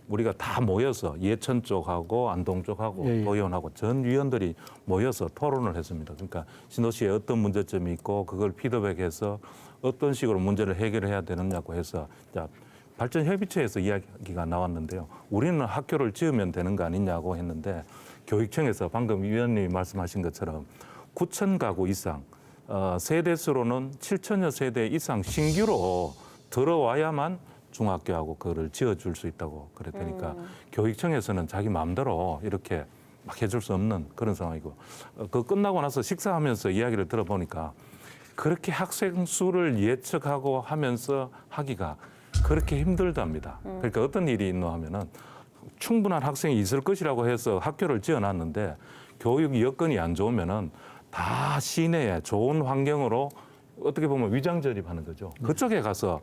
S2: 우리가 다 모여서 예천 쪽하고 안동 쪽하고
S5: 예, 예.
S2: 도의원하고 전 위원들이 모여서 토론을 했습니다. 그러니까 신도시에 어떤 문제점이 있고 그걸 피드백해서 어떤 식으로 문제를 해결해야 되느냐고 해서 자, 발전협의체에서 이야기가 나왔는데요. 우리는 학교를 지으면 되는 거 아니냐고 했는데 교육청에서 방금 위원님이 말씀하신 것처럼 9천 가구 이상 세대수로는 7천여 세대 이상 신규로 들어와야만 중학교하고 그거를 지어줄 수 있다고 그랬다니까 교육청에서는 자기 마음대로 이렇게 막 해줄 수 없는 그런 상황이고 그 끝나고 나서 식사하면서 이야기를 들어보니까 그렇게 학생 수를 예측하고 하면서 하기가 그렇게 힘들답니다. 그러니까 어떤 일이 있노 하면은 충분한 학생이 있을 것이라고 해서 학교를 지어놨는데 교육 여건이 안 좋으면은 다 시내에 좋은 환경으로 어떻게 보면 위장 전입하는 거죠. 그쪽에 가서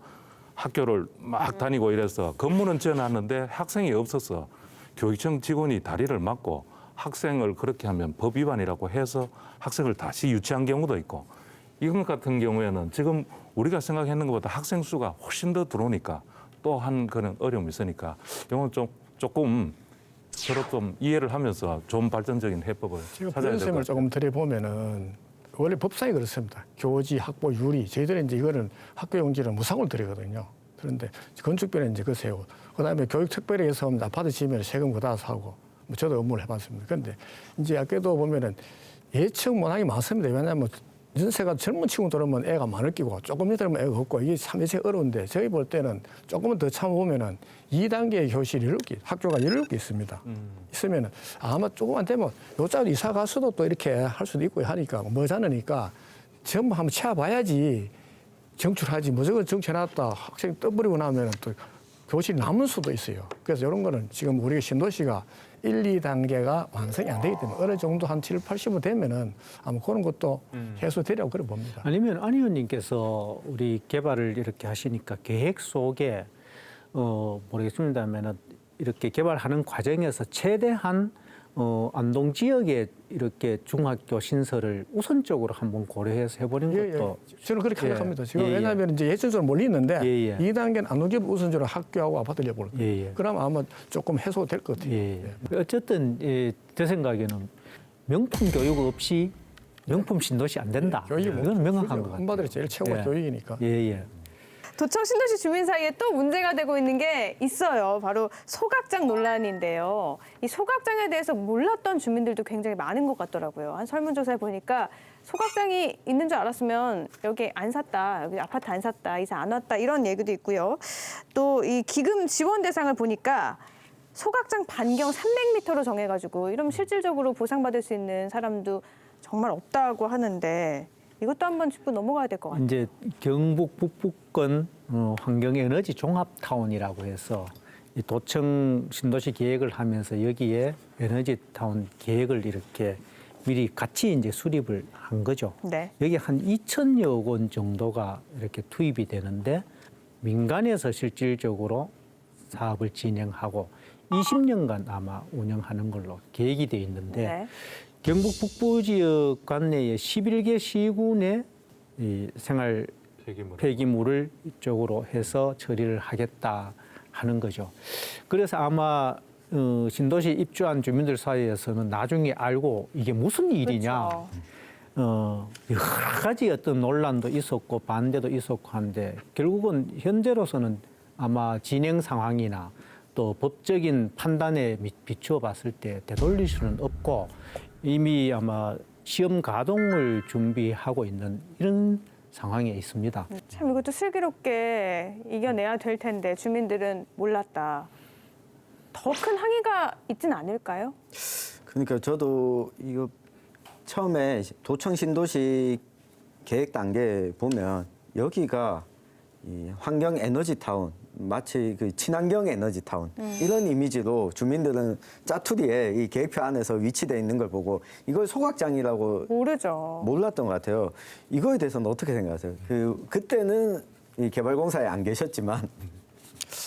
S2: 학교를 막 다니고 이래서 건물은 지어놨는데 학생이 없어서 교육청 직원이 다리를 막고 학생을 그렇게 하면 법 위반이라고 해서 학생을 다시 유치한 경우도 있고 이것 같은 경우에는 지금 우리가 생각했는 것보다 학생 수가 훨씬 더 들어오니까 또 한 그런 어려움이 있으니까 이건 조금 서로 좀 이해를 하면서 좀 발전적인 해법을
S4: 지금
S2: 찾아야 될 것
S4: 변쌤을
S2: 같아요.
S4: 조금 드려보면은 원래 법상이 그렇습니다. 교지, 학보, 유리. 저희들은 이제 이거는 학교 용지는 무상으로 드리거든요. 그런데 건축비는 이제 그 세우고 그다음에 교육 특별회에서 아파트 지으면 세금 그다 사고 뭐 저도 업무를 해봤습니다. 그런데 이제 학교도 보면은 예측 문항이 많습니다. 왜냐하면 연세가 젊은 친구 들으면 애가 많을 끼고 조금 들으면 애가 없고 이게 참 예측 어려운데 저희 볼 때는 조금만 더 참아보면은 2단계의 교실이 7개, 학교가 17개 있습니다. 있으면은 아마 조금만 되면 요자로 이사 가서도 또 이렇게 할 수도 있고 하니까 머지않으니까 전부 한번 채워봐야지 정출하지. 무조건 정치해놨다 학생 떠버리고 나면 또 교실이 남을 수도 있어요. 그래서 이런 거는 지금 우리 신도시가 1, 2단계가 완성이 안 되기 때문에 어느 정도 한 7, 80% 되면은 아마 그런 것도 해소되려고 그래 봅니다.
S5: 아니면 안 의원님께서 우리 개발을 이렇게 하시니까 계획 속에 모르겠습니다만은 이렇게 개발하는 과정에서 최대한 안동 지역에 이렇게 중학교 신설을 우선적으로 한번 고려해서 해보는 것도
S4: 저는 그렇게
S5: 예.
S4: 생각합니다. 지금
S5: 예, 예.
S4: 왜냐하면 이제 예천적으로 몰리 있는데
S5: 예, 예.
S4: 2단계는 안동지역 우선적으로 학교하고 아파트를 해볼 거예요.
S5: 예, 예.
S4: 그러면 아마 조금 해소될 것 같아요.
S5: 예. 어쨌든 제 생각에는 명품 교육 없이 명품 신도시 안 된다.
S4: 교육이 뭐
S5: 이건 명확한 것 같아요.
S4: 한마디로 제일 최고가
S5: 예.
S4: 교육이니까.
S5: 예, 예.
S1: 도청 신도시 주민 사이에 또 문제가 되고 있는 게 있어요. 바로 소각장 논란인데요. 이 소각장에 대해서 몰랐던 주민들도 굉장히 많은 것 같더라고요. 한 설문조사에 보니까 소각장이 있는 줄 알았으면 여기 안 샀다, 여기 아파트 안 샀다, 이사 안 왔다 이런 얘기도 있고요. 또 이 기금 지원 대상을 보니까 소각장 반경 300m로 정해가지고 이러면 실질적으로 보상받을 수 있는 사람도 정말 없다고 하는데 이것도 한번 짚고 넘어가야 될 것 같아요.
S5: 이제 경북 북부권 환경에너지 종합타운이라고 해서 이 도청 신도시 계획을 하면서 여기에 에너지타운 계획을 이렇게 미리 같이 이제 수립을 한 거죠.
S1: 네.
S5: 여기 한 2천여 원 정도가 이렇게 투입이 되는데 민간에서 실질적으로 사업을 진행하고 20년간 아마 운영하는 걸로 계획이 돼 있는데
S1: 네.
S5: 경북 북부 지역 관내에 11개 시군의 이 생활 폐기물을 이쪽으로 해서 처리를 하겠다 하는 거죠. 그래서 아마 신도시 입주한 주민들 사이에서는 나중에 알고 이게 무슨 일이냐.
S1: 그렇죠.
S5: 여러 가지 어떤 논란도 있었고 반대도 있었고 한데 결국은 현재로서는 아마 진행 상황이나 또 법적인 판단에 비추어 봤을 때 되돌릴 수는 없고 이미 아마 시험 가동을 준비하고 있는 이런 상황에 있습니다.
S1: 참 이것도 슬기롭게 이겨내야 될 텐데 주민들은 몰랐다. 더 큰 항의가 있진 않을까요?
S3: 그러니까 저도 이거 처음에 도청 신도시 계획 단계 보면 여기가 이 환경 에너지 타운, 마치 그 친환경 에너지 타운 이런 이미지로 주민들은 짜투리에 이 계획표 안에서 위치되어 있는 걸 보고 이걸 소각장이라고
S1: 모르죠.
S3: 몰랐던 것 같아요. 이거에 대해서는 어떻게 생각하세요? 그때는 이 개발공사에 안 계셨지만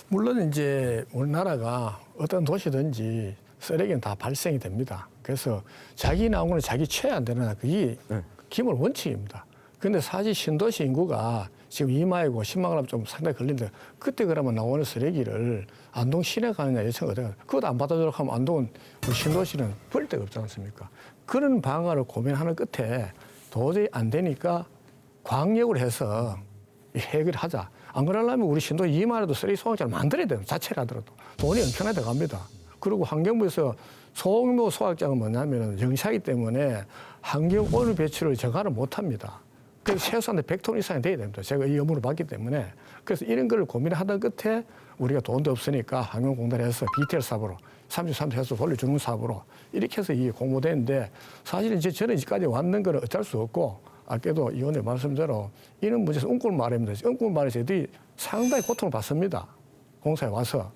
S4: 물론 이제 우리나라가 어떤 도시든지 쓰레기는 다 발생이 됩니다. 그래서 자기 나온 거는 자기 취해 안 되나 그게 기본 원칙입니다. 근데 사실 신도시 인구가 지금 2만이고 10만 원 좀 상당히 걸리는데 그때 그러면 나오는 쓰레기를 안동 시내 가느냐 예천 어디가 그것도 안 받아주려고 하면 안동은 우리 신도시는 버릴 데가 없지 않습니까? 그런 방안을 고민하는 끝에 도저히 안 되니까 광역으로 해서 이 해결을 하자. 안 그러려면 우리 신도 2만에도 쓰레기 소각장을 만들어야 돼요. 자체라더라도. 돈이 엄청나게 들어갑니다. 그리고 환경부에서 소규모 소각장은 뭐냐면 영시하기 때문에 환경 오염 배출을 저가를 못합니다. 그래서 최소한 100톤 이상이 돼야 됩니다. 제가 이 업무를 받기 때문에. 그래서 이런 걸 고민하던 끝에 우리가 돈도 없으니까 환경공단에서 BTL 사업으로 33세 해서 돌려주는 사업으로 이렇게 해서 이게 공모되는데 사실은 이제 저는 여기까지 왔는 건 어쩔 수 없고 아까도 의원님 말씀대로 이런 문제에서 은꿀 말입니다. 은꿀 말에 저희들이 상당히 고통을 받습니다. 공사에 와서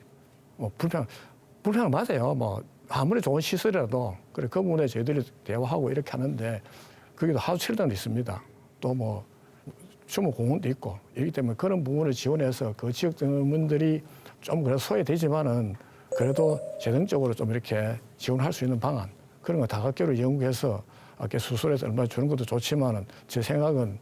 S4: 뭐 불평 맞아요. 뭐 아무리 좋은 시설이라도 그래 그 부분에 저희들이 대화하고 이렇게 하는데 거기도 하우칠단도 있습니다. 또 뭐 주무공원도 있고 이기 때문에 그런 부분을 지원해서 그 지역 주민들이 좀 그래도 소외되지만은 그래도 재정적으로 좀 이렇게 지원할 수 있는 방안 그런 거 다각도로 연구해서 아까 수술해서 얼마 주는 것도 좋지만은 제 생각은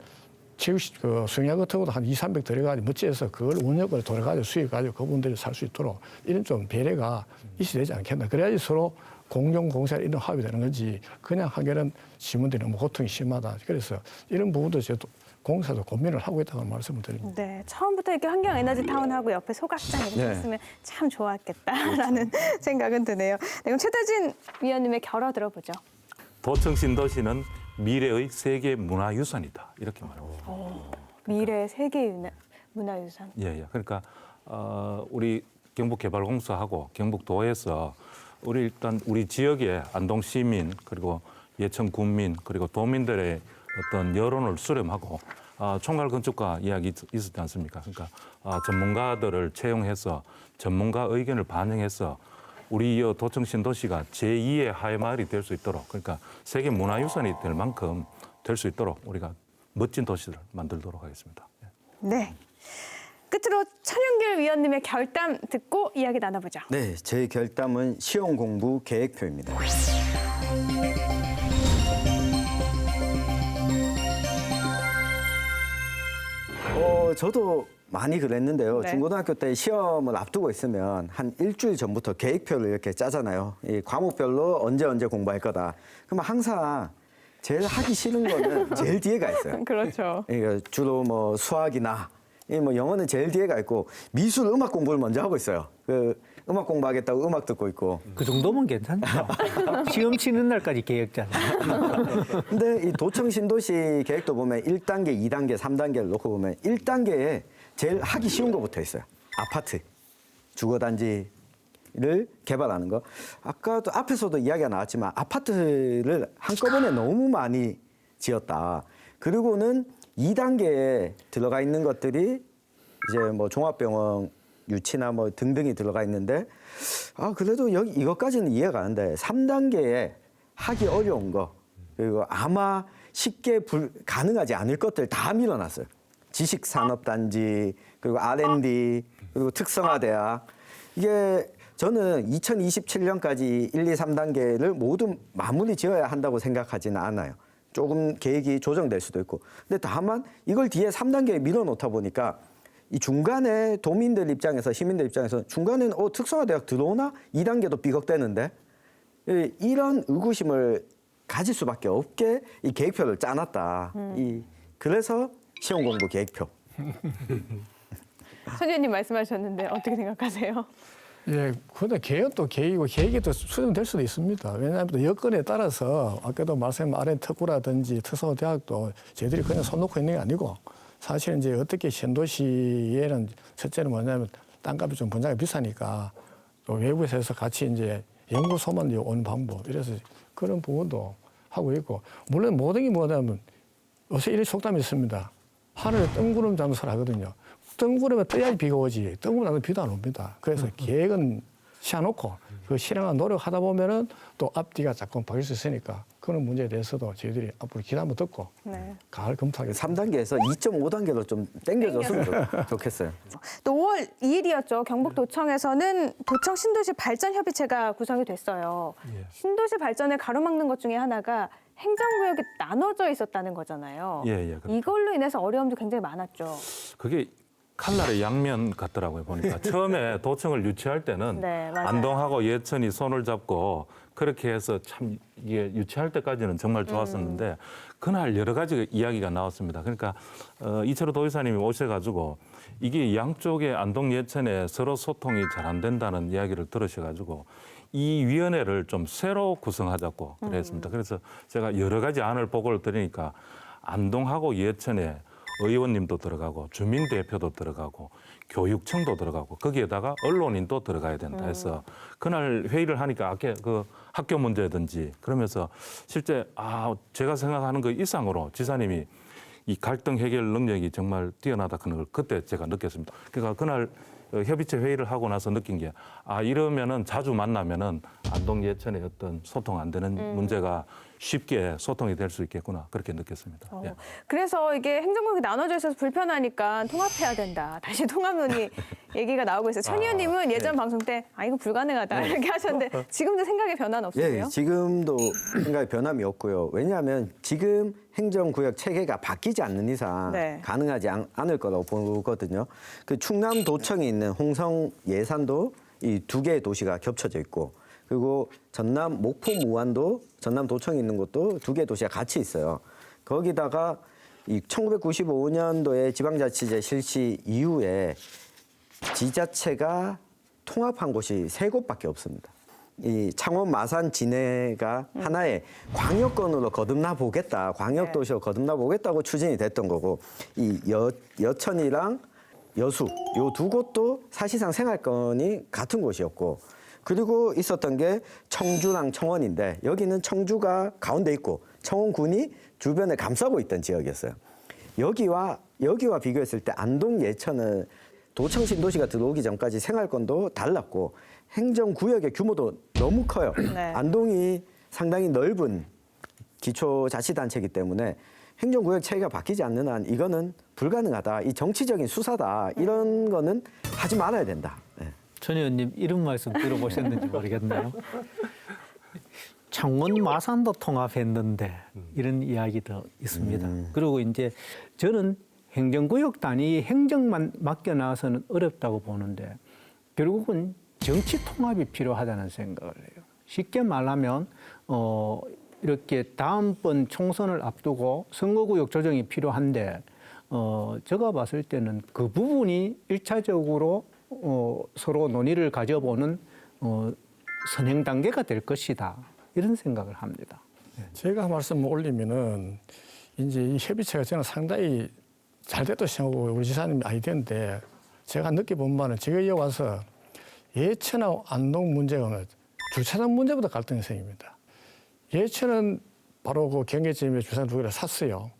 S4: 그 수영장 같은 것도 한 200~300 들어가지고 멋지해서 그걸 운영을 돌아가지고 수익 가지고 그분들이 살 수 있도록 이런 좀 배려가 있어야 되지 않겠나. 그래야지 서로 공정공사를 이런 합이 되는 거지 그냥 하기에는 시민들이 너무 고통이 심하다. 그래서 이런 부분도 저도 공사도 고민을 하고 있다고 말씀을 드립니다.
S1: 네, 처음부터 이렇게 환경 에너지 타운하고 옆에 소각장 이렇게
S3: 네.
S1: 했으면 참 좋았겠다라는 생각은 드네요. 네, 그럼 최대진 위원님의 결화 들어보죠.
S2: 도청 신도시는 미래의 세계 문화유산이다 이렇게 말합니다.
S1: 미래 세계 문화유산.
S2: 예. 그러니까 우리 경북개발공사하고 경북도에서 우리 일단 우리 지역의 안동 시민 그리고 예천 군민 그리고 도민들의 어떤 여론을 수렴하고 총괄 건축가 이야기 있었지 않습니까? 그러니까 전문가들을 채용해서 전문가 의견을 반영해서 우리 이 도청 신도시가 제2의 하회마을이 될 수 있도록 그러니까 세계 문화유산이 될 만큼 될 수 있도록 우리가 멋진 도시를 만들도록 하겠습니다.
S1: 네. 끝으로 천윤길 위원님의 결담 듣고 이야기 나눠보죠.
S3: 네, 제 결담은 시험 공부 계획표입니다. 저도 많이 그랬는데요.
S1: 네.
S3: 중고등학교 때 시험을 앞두고 있으면 한 일주일 전부터 계획표를 이렇게 짜잖아요. 이 과목별로 언제 공부할 거다. 그러면 항상 제일 하기 싫은 거는 제일 뒤에가 있어요.
S1: 그렇죠.
S3: 그러니까 주로 뭐 수학이나 뭐 영어는 제일 뒤에가 있고 미술 음악 공부를 먼저 하고 있어요. 그 음악 공부하겠다고 음악 듣고 있고.
S5: 그 정도면 괜찮죠. 시험 치는 날까지 계획잖아요.
S3: 근데 이 도청 신도시 계획도 보면 1단계, 2단계, 3단계를 놓고 보면 1단계에 제일 하기 쉬운 거부터 있어요. 아파트, 주거단지를 개발하는 거. 아까도 앞에서도 이야기가 나왔지만 아파트를 한꺼번에 너무 많이 지었다. 그리고는 2단계에 들어가 있는 것들이 이제 뭐 종합병원 유치나 뭐 등등이 들어가 있는데 그래도 여기 이것까지는 이해가 안 돼. 3단계에 하기 어려운 거 그리고 아마 쉽게 가능하지 않을 것들 다 밀어놨어요. 지식산업단지 그리고 R&D 그리고 특성화대학 이게 저는 2027년까지 1, 2, 3단계를 모두 마무리 지어야 한다고 생각하지는 않아요. 조금 계획이 조정될 수도 있고. 근데 다만 이걸 뒤에 3단계에 밀어놓다 보니까 이 중간에 도민들 입장에서 시민들 입장에서 중간에는 특성화대학 들어오나 2단계도 삐걱대는데 이런 의구심을 가질 수밖에 없게 이 계획표를 짜놨다. 그래서 시험공부 계획표.
S1: 천 의원님 말씀하셨는데 어떻게 생각하세요?
S4: 예, 근데 계획도 계획이고 계획이 또 수정될 수도 있습니다. 왜냐하면 또 여건에 따라서 아까도 말씀한 R&D 특구라든지 특성화대학도 저희들이 그냥 손 놓고 있는 게 아니고 사실 이제 어떻게 신도시에는 첫째는 뭐냐면 땅값이 좀 분양이 비싸니까 또 외부에서 해서 같이 이제 연구소만 오는 방법 이래서 그런 부분도 하고 있고 물론 모든 게 뭐냐면 요새 이런 속담이 있습니다. 하늘에 뜬구름 장사를 하거든요. 뜬구름에 떠야지 비가 오지 뜬구름 나면 비도 안 옵니다. 그래서 계획은 세워놓고 그 실행하는 노력하다 보면은 또 앞뒤가 자꾸 바뀔 수 있으니까 그런 문제에 대해서도 저희들이 앞으로 기대 한번 듣고 가을 검토하겠습니다.
S3: 3단계에서 2.5단계로 좀 땡겨줬으면 좋겠어요.
S1: 또 5월 2일이었죠. 경북도청에서는 도청 신도시 발전 협의체가 구성이 됐어요. 신도시 발전을 가로막는 것 중에 하나가 행정구역이 나눠져 있었다는 거잖아요.
S2: 예.
S1: 이걸로 인해서 어려움도 굉장히 많았죠.
S2: 그게 칼날의 양면 같더라고요 보니까 처음에 도청을 유치할 때는
S1: 네, 맞아요.
S2: 안동하고 예천이 손을 잡고 그렇게 해서 참 이게 유치할 때까지는 정말 좋았었는데 그날 여러 가지 이야기가 나왔습니다. 그러니까 이철호 도지사님이 오셔가지고 이게 양쪽의 안동 예천에 서로 소통이 잘 안 된다는 이야기를 들으셔가지고 이 위원회를 좀 새로 구성하자고 그랬습니다. 그래서 제가 여러 가지 안을 보고를 드리니까 안동하고 예천에 의원님도 들어가고 주민 대표도 들어가고 교육청도 들어가고 거기에다가 언론인도 들어가야 된다 해서 그날 회의를 하니까 아까 그 학교 문제든지 그러면서 실제 제가 생각하는 그 이상으로 지사님이 이 갈등 해결 능력이 정말 뛰어나다 그런 걸 그때 제가 느꼈습니다. 그러니까 그날 협의체 회의를 하고 나서 느낀 게 이러면은 자주 만나면은 안동 예천의 어떤 소통 안 되는 문제가 쉽게 소통이 될 수 있겠구나 그렇게 느꼈습니다. 예.
S1: 그래서 이게 행정구역이 나눠져 있어서 불편하니까 통합해야 된다. 다시 통합 논의 얘기가 나오고 있어요. 천 의원님은 예전 방송 때 이거 불가능하다 이렇게 하셨는데 지금도 생각의 변화는 없으세요?
S3: 예, 지금도 생각에 변함이 없고요. 왜냐하면 지금 행정구역 체계가 바뀌지 않는 이상 가능하지 않을 거라고 보거든요. 그 충남도청이 있는 홍성 예산도 이 두 개의 도시가 겹쳐져 있고 그리고 전남 목포 무안도 전남도청이 있는 곳도 두 개의 도시가 같이 있어요. 거기다가 이 1995년도에 지방자치제 실시 이후에 지자체가 통합한 곳이 3곳밖에 없습니다. 이 창원, 마산, 진해가 하나의 광역권으로 거듭나 보겠다, 광역도시로 거듭나 보겠다고 추진이 됐던 거고 이 여천이랑 여수 요 두 곳도 사실상 생활권이 같은 곳이었고 그리고 있었던 게 청주랑 청원인데 여기는 청주가 가운데 있고 청원군이 주변에 감싸고 있던 지역이었어요. 여기와 비교했을 때 안동 예천은 도청 신도시가 들어오기 전까지 생활권도 달랐고 행정구역의 규모도 너무 커요. 안동이 상당히 넓은 기초자치단체이기 때문에 행정구역 체계가 바뀌지 않는 한 이거는 불가능하다. 이 정치적인 수사다. 이런 거는 하지 말아야 된다.
S5: 천 의원님 이런 말씀 들어보셨는지 모르겠네요. 창원 마산도 통합했는데 이런 이야기도 있습니다. 그리고 이제 저는 행정구역 단위 행정만 맡겨놔서는 어렵다고 보는데 결국은 정치 통합이 필요하다는 생각을 해요. 쉽게 말하면 이렇게 다음번 총선을 앞두고 선거구역 조정이 필요한데 제가 봤을 때는 그 부분이 1차적으로 서로 논의를 가져보는 선행 단계가 될 것이다. 이런 생각을 합니다.
S4: 제가 한 말씀 올리면은 이제 이 협의체가 저는 상당히 잘 됐다고 생각하고 우리 지사님 아이디어인데 제가 느껴본 바는 제가 여기 와서 예천하고 안동 문제가 주차장 문제보다 갈등이 생깁니다. 예천은 바로 그 경계지점에 주차장 2개를 샀어요.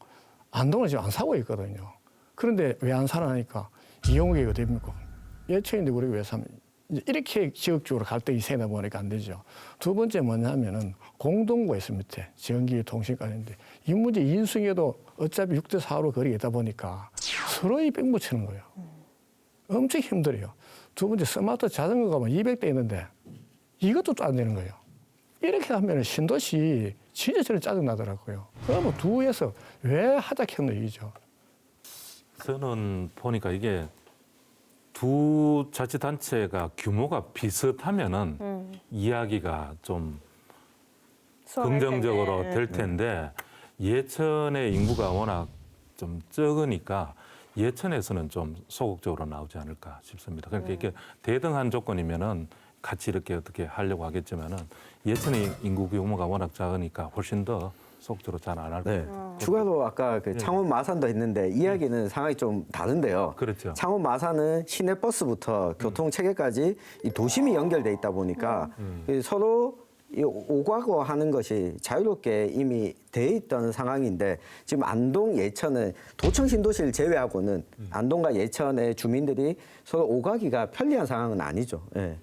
S4: 안동을 지금 안 사고 있거든요. 그런데 왜 안 살아나니까 이용객이 됩니까? 예천인데 우리가 왜 사면 이제 이렇게 지역적으로 갈등이 생기다 보니까 안 되죠. 두 번째 뭐냐면은 공동구가 있습니다. 밑에 전기 통신까지인데 이 문제 인수인계도 어차피 6대4로 거리가 있다 보니까 서로이 뺑붙이는 거예요. 엄청 힘들어요. 두 번째 스마트 자전거가 뭐 200대 있는데 이것도 또 안 되는 거예요. 이렇게 하면 신도시 진짜 저는 짜증나더라고요. 그러면 두에서 왜 하자했노 이죠.
S2: 저는 보니까 이게 두 자치단체가 규모가 비슷하면은 이야기가 좀
S1: 수월할
S2: 긍정적으로
S1: 텐데.
S2: 될 텐데 예천의 인구가 워낙 좀 적으니까 예천에서는 좀 소극적으로 나오지 않을까 싶습니다. 그러니까 이게 대등한 조건이면은 같이 이렇게 어떻게 하려고 하겠지만은 예천의 인구 규모가 워낙 작으니까 훨씬 더 소극적으로 잘 안 할
S3: 네.
S2: 거예요.
S3: 추가로 아까 그 창원 마산도 했는데 이야기는 상황이 좀 다른데요.
S2: 그렇죠.
S3: 창원 마산은 시내버스부터 교통 체계까지 이 도심이 연결돼 있다 보니까 서로 이 오가고 하는 것이 자유롭게 이미 돼 있던 상황인데 지금 안동 예천은 도청 신도시를 제외하고는 안동과 예천의 주민들이 서로 오가기가 편리한 상황은 아니죠. 예.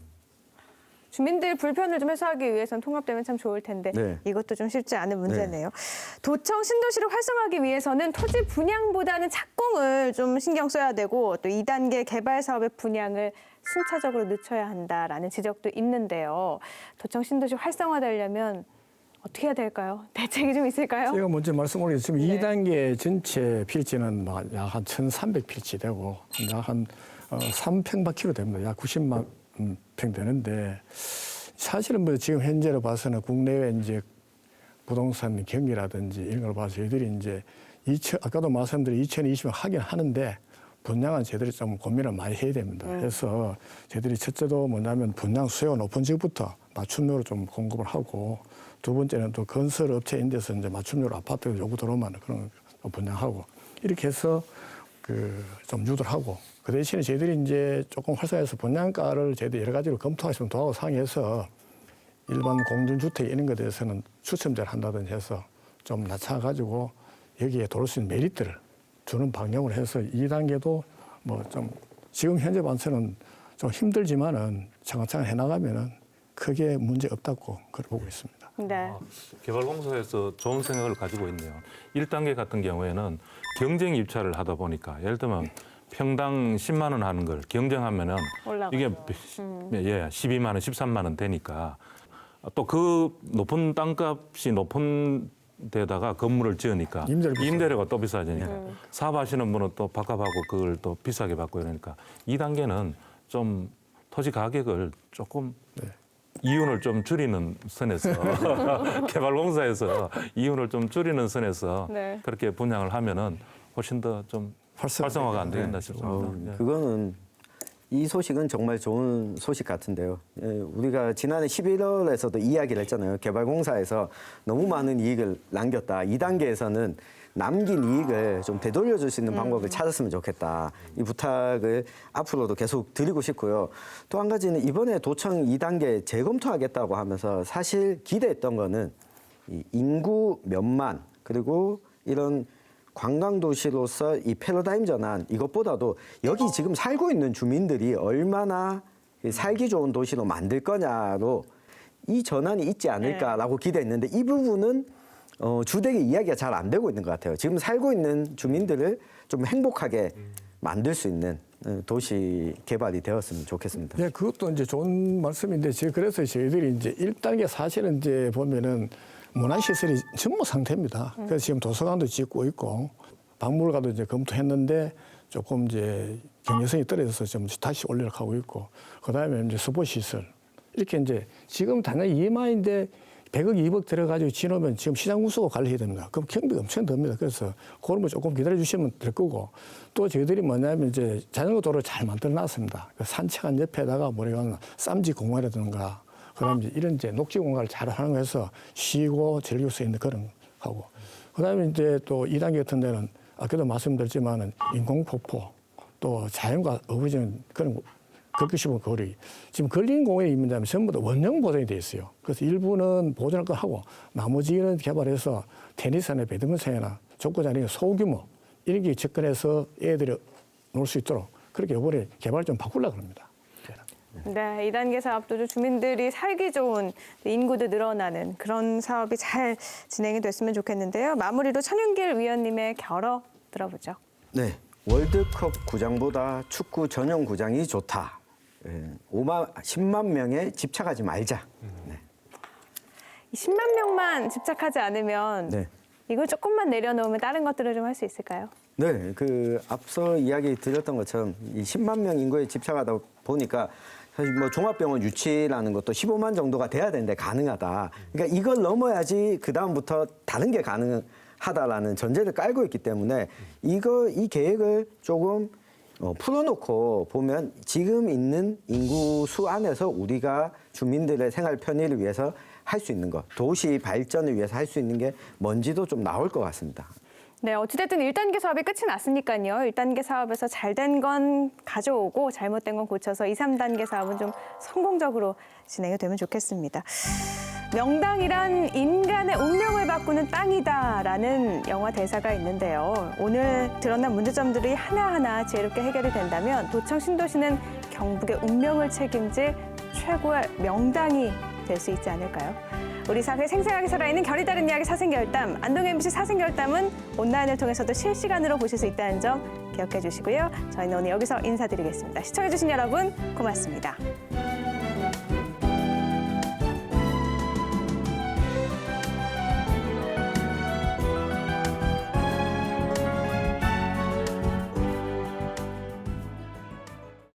S1: 주민들 불편을 좀 해소하기 위해서는 통합되면 참 좋을 텐데
S3: 네.
S1: 이것도 좀 쉽지 않은 문제네요. 도청 신도시를 활성화하기 위해서는 토지 분양보다는 착공을 좀 신경 써야 되고 또 2단계 개발 사업의 분양을 순차적으로 늦춰야 한다라는 지적도 있는데요. 도청 신도시 활성화되려면 어떻게 해야 될까요? 대책이 좀 있을까요?
S4: 제가 먼저 말씀드린 지금
S1: 네.
S4: 2단계 전체 필지는 약 한 1,300필지 되고 약 한 3평방키로 됩니다. 약 90만 평 되는데 사실은 뭐 지금 현재로 봐서는 국내외 이제 부동산 경기라든지 이런 걸 봐서 저희들이 이제 아까도 말씀드린 2020년 하긴 하는데 분양은 저희들이 좀 고민을 많이 해야 됩니다. 그래서 저희들이 첫째도 뭐냐면 분양 수요가 높은 지역부터 맞춤료로 좀 공급을 하고 두 번째는 또 건설 업체인 데서 이제 맞춤료로 아파트 요구 들어오면 그런 거 분양하고 이렇게 해서 좀 유도를 하고 그 대신에 저희들이 이제 조금 활성화해서 분양가를 저희들이 여러 가지로 검토하시면 도하고 상의해서 일반 공준주택 이런 것에 대해서는 추첨제를 한다든지 해서 좀 낮춰가지고 여기에 돌을 수 있는 메리트를 주는 방향으로 해서 2단계도 뭐 좀 지금 현재 관세는 좀 힘들지만은 차근차근 해나가면은 크게 문제 없다고 그렇게 보고 있습니다.
S1: 네.
S2: 개발공사에서 좋은 생각을 가지고 있네요. 1단계 같은 경우에는 경쟁 입찰을 하다 보니까 예를 들면 평당 10만 원 하는 걸 경쟁하면은
S1: 올라가죠.
S2: 이게 12만 원, 13만 원 되니까 또 그 높은 땅값이 높은 데다가 건물을 지으니까 임대료가 또 비싸지니까 사업하시는 분은 또 밥값하고 그걸 또 비싸게 받고 이러니까 2단계는 좀 토지 가격을 조금 이윤을 좀 줄이는 선에서 개발공사에서 이윤을 좀 줄이는 선에서
S1: 네.
S2: 그렇게 분양을 하면은 훨씬 더 좀 활성화가 안 되겠나 싶습니다. 예.
S3: 그거는 이 소식은 정말 좋은 소식 같은데요. 예, 우리가 지난해 11월에서도 이야기를 했잖아요. 개발공사에서 너무 많은 이익을 남겼다. 2단계에서는 남긴 이익을 좀 되돌려줄 수 있는 방법을 찾았으면 좋겠다. 이 부탁을 앞으로도 계속 드리고 싶고요. 또 한 가지는 이번에 도청 2단계 재검토하겠다고 하면서 사실 기대했던 거는 이 인구 몇만 그리고 이런 관광도시로서 이 패러다임 전환 이것보다도 여기 지금 살고 있는 주민들이 얼마나 살기 좋은 도시로 만들 거냐로 이 전환이 있지 않을까라고 기대했는데 이 부분은 주택의 이야기가 잘 안 되고 있는 것 같아요. 지금 살고 있는 주민들을 좀 행복하게 만들 수 있는 도시 개발이 되었으면 좋겠습니다.
S4: 네, 그것도 이제 좋은 말씀인데 그래서 저희들이 이제 1단계 사실은 이제 보면은 문화시설이 전무 상태입니다. 그래서 지금 도서관도 짓고 있고 박물관도 이제 검토했는데 조금 이제 경제성이 떨어져서 좀 다시 올리려고 하고 있고 그다음에 이제 스포츠시설 이렇게 이제 지금 단연 2만인데 100억, 2억 들어가지고 지나면 지금 시장 구조가 관리해야 됩니다. 그럼 경비가 엄청 듭니다. 그래서 그런 거 조금 기다려 주시면 될 거고 또 저희들이 뭐냐면 이제 자전거 도로를 잘 만들어 놨습니다. 산책한 옆에다가 뭐라고 쌈지 공원이라든가 그다음에 이런 이제 녹지 공간을 잘 활용해서 쉬고 즐길 수 있는 그런 하고 그다음에 이제 또 2단계 같은 데는 아까도 말씀드렸지만은 인공폭포 또 자연과 어우러지는 그런 걷기 쉬운 거리 지금 걸린 공원에 있는 전부 다 원형 보존이 돼 있어요. 그래서 일부는 보존할 거 하고 나머지는 개발해서 테니스나 배드민턴이나 족구장 아닌 소규모 이런 게 접근해서 애들이 놀 수 있도록 그렇게 이번에 개발 좀 바꾸려고 합니다.
S1: 네, 2단계 사업도 주민들이 살기 좋은 인구도 늘어나는 그런 사업이 잘 진행이 됐으면 좋겠는데요. 마무리로 천윤길 위원님의 결어 들어보죠.
S3: 네, 월드컵 구장보다 축구 전용 구장이 좋다. 10만 명에 집착하지 말자. 네.
S1: 10만 명만 집착하지 않으면
S3: 네.
S1: 이걸 조금만 내려놓으면 다른 것들을 좀 할 수 있을까요?
S3: 네, 그 앞서 이야기 드렸던 것처럼 이 10만 명 인구에 집착하다 보니까 사실 뭐 종합병원 유치라는 것도 15만 정도가 돼야 되는데 가능하다. 그러니까 이걸 넘어야지 그 다음부터 다른 게 가능하다라는 전제를 깔고 있기 때문에 이 계획을 조금 풀어놓고 보면 지금 있는 인구 수 안에서 우리가 주민들의 생활 편의를 위해서 할 수 있는 것, 도시 발전을 위해서 할 수 있는 게 뭔지도 좀 나올 것 같습니다.
S1: 네, 어찌됐든 1단계 사업이 끝이 났으니까요. 1단계 사업에서 잘된 건 가져오고 잘못된 건 고쳐서 2, 3단계 사업은 좀 성공적으로 진행이 되면 좋겠습니다. 명당이란 인간의 운명을 바꾸는 땅이다라는 영화 대사가 있는데요. 오늘 드러난 문제점들이 하나하나 지혜롭게 해결이 된다면 도청 신도시는 경북의 운명을 책임질 최고의 명당이 될 수 있지 않을까요? 우리 사회에 생생하게 살아있는 결이 다른 이야기 사생결담, 안동 MBC 사생결담은 온라인을 통해서도 실시간으로 보실 수 있다는 점 기억해 주시고요. 저희는 오늘 여기서 인사드리겠습니다. 시청해 주신 여러분 고맙습니다.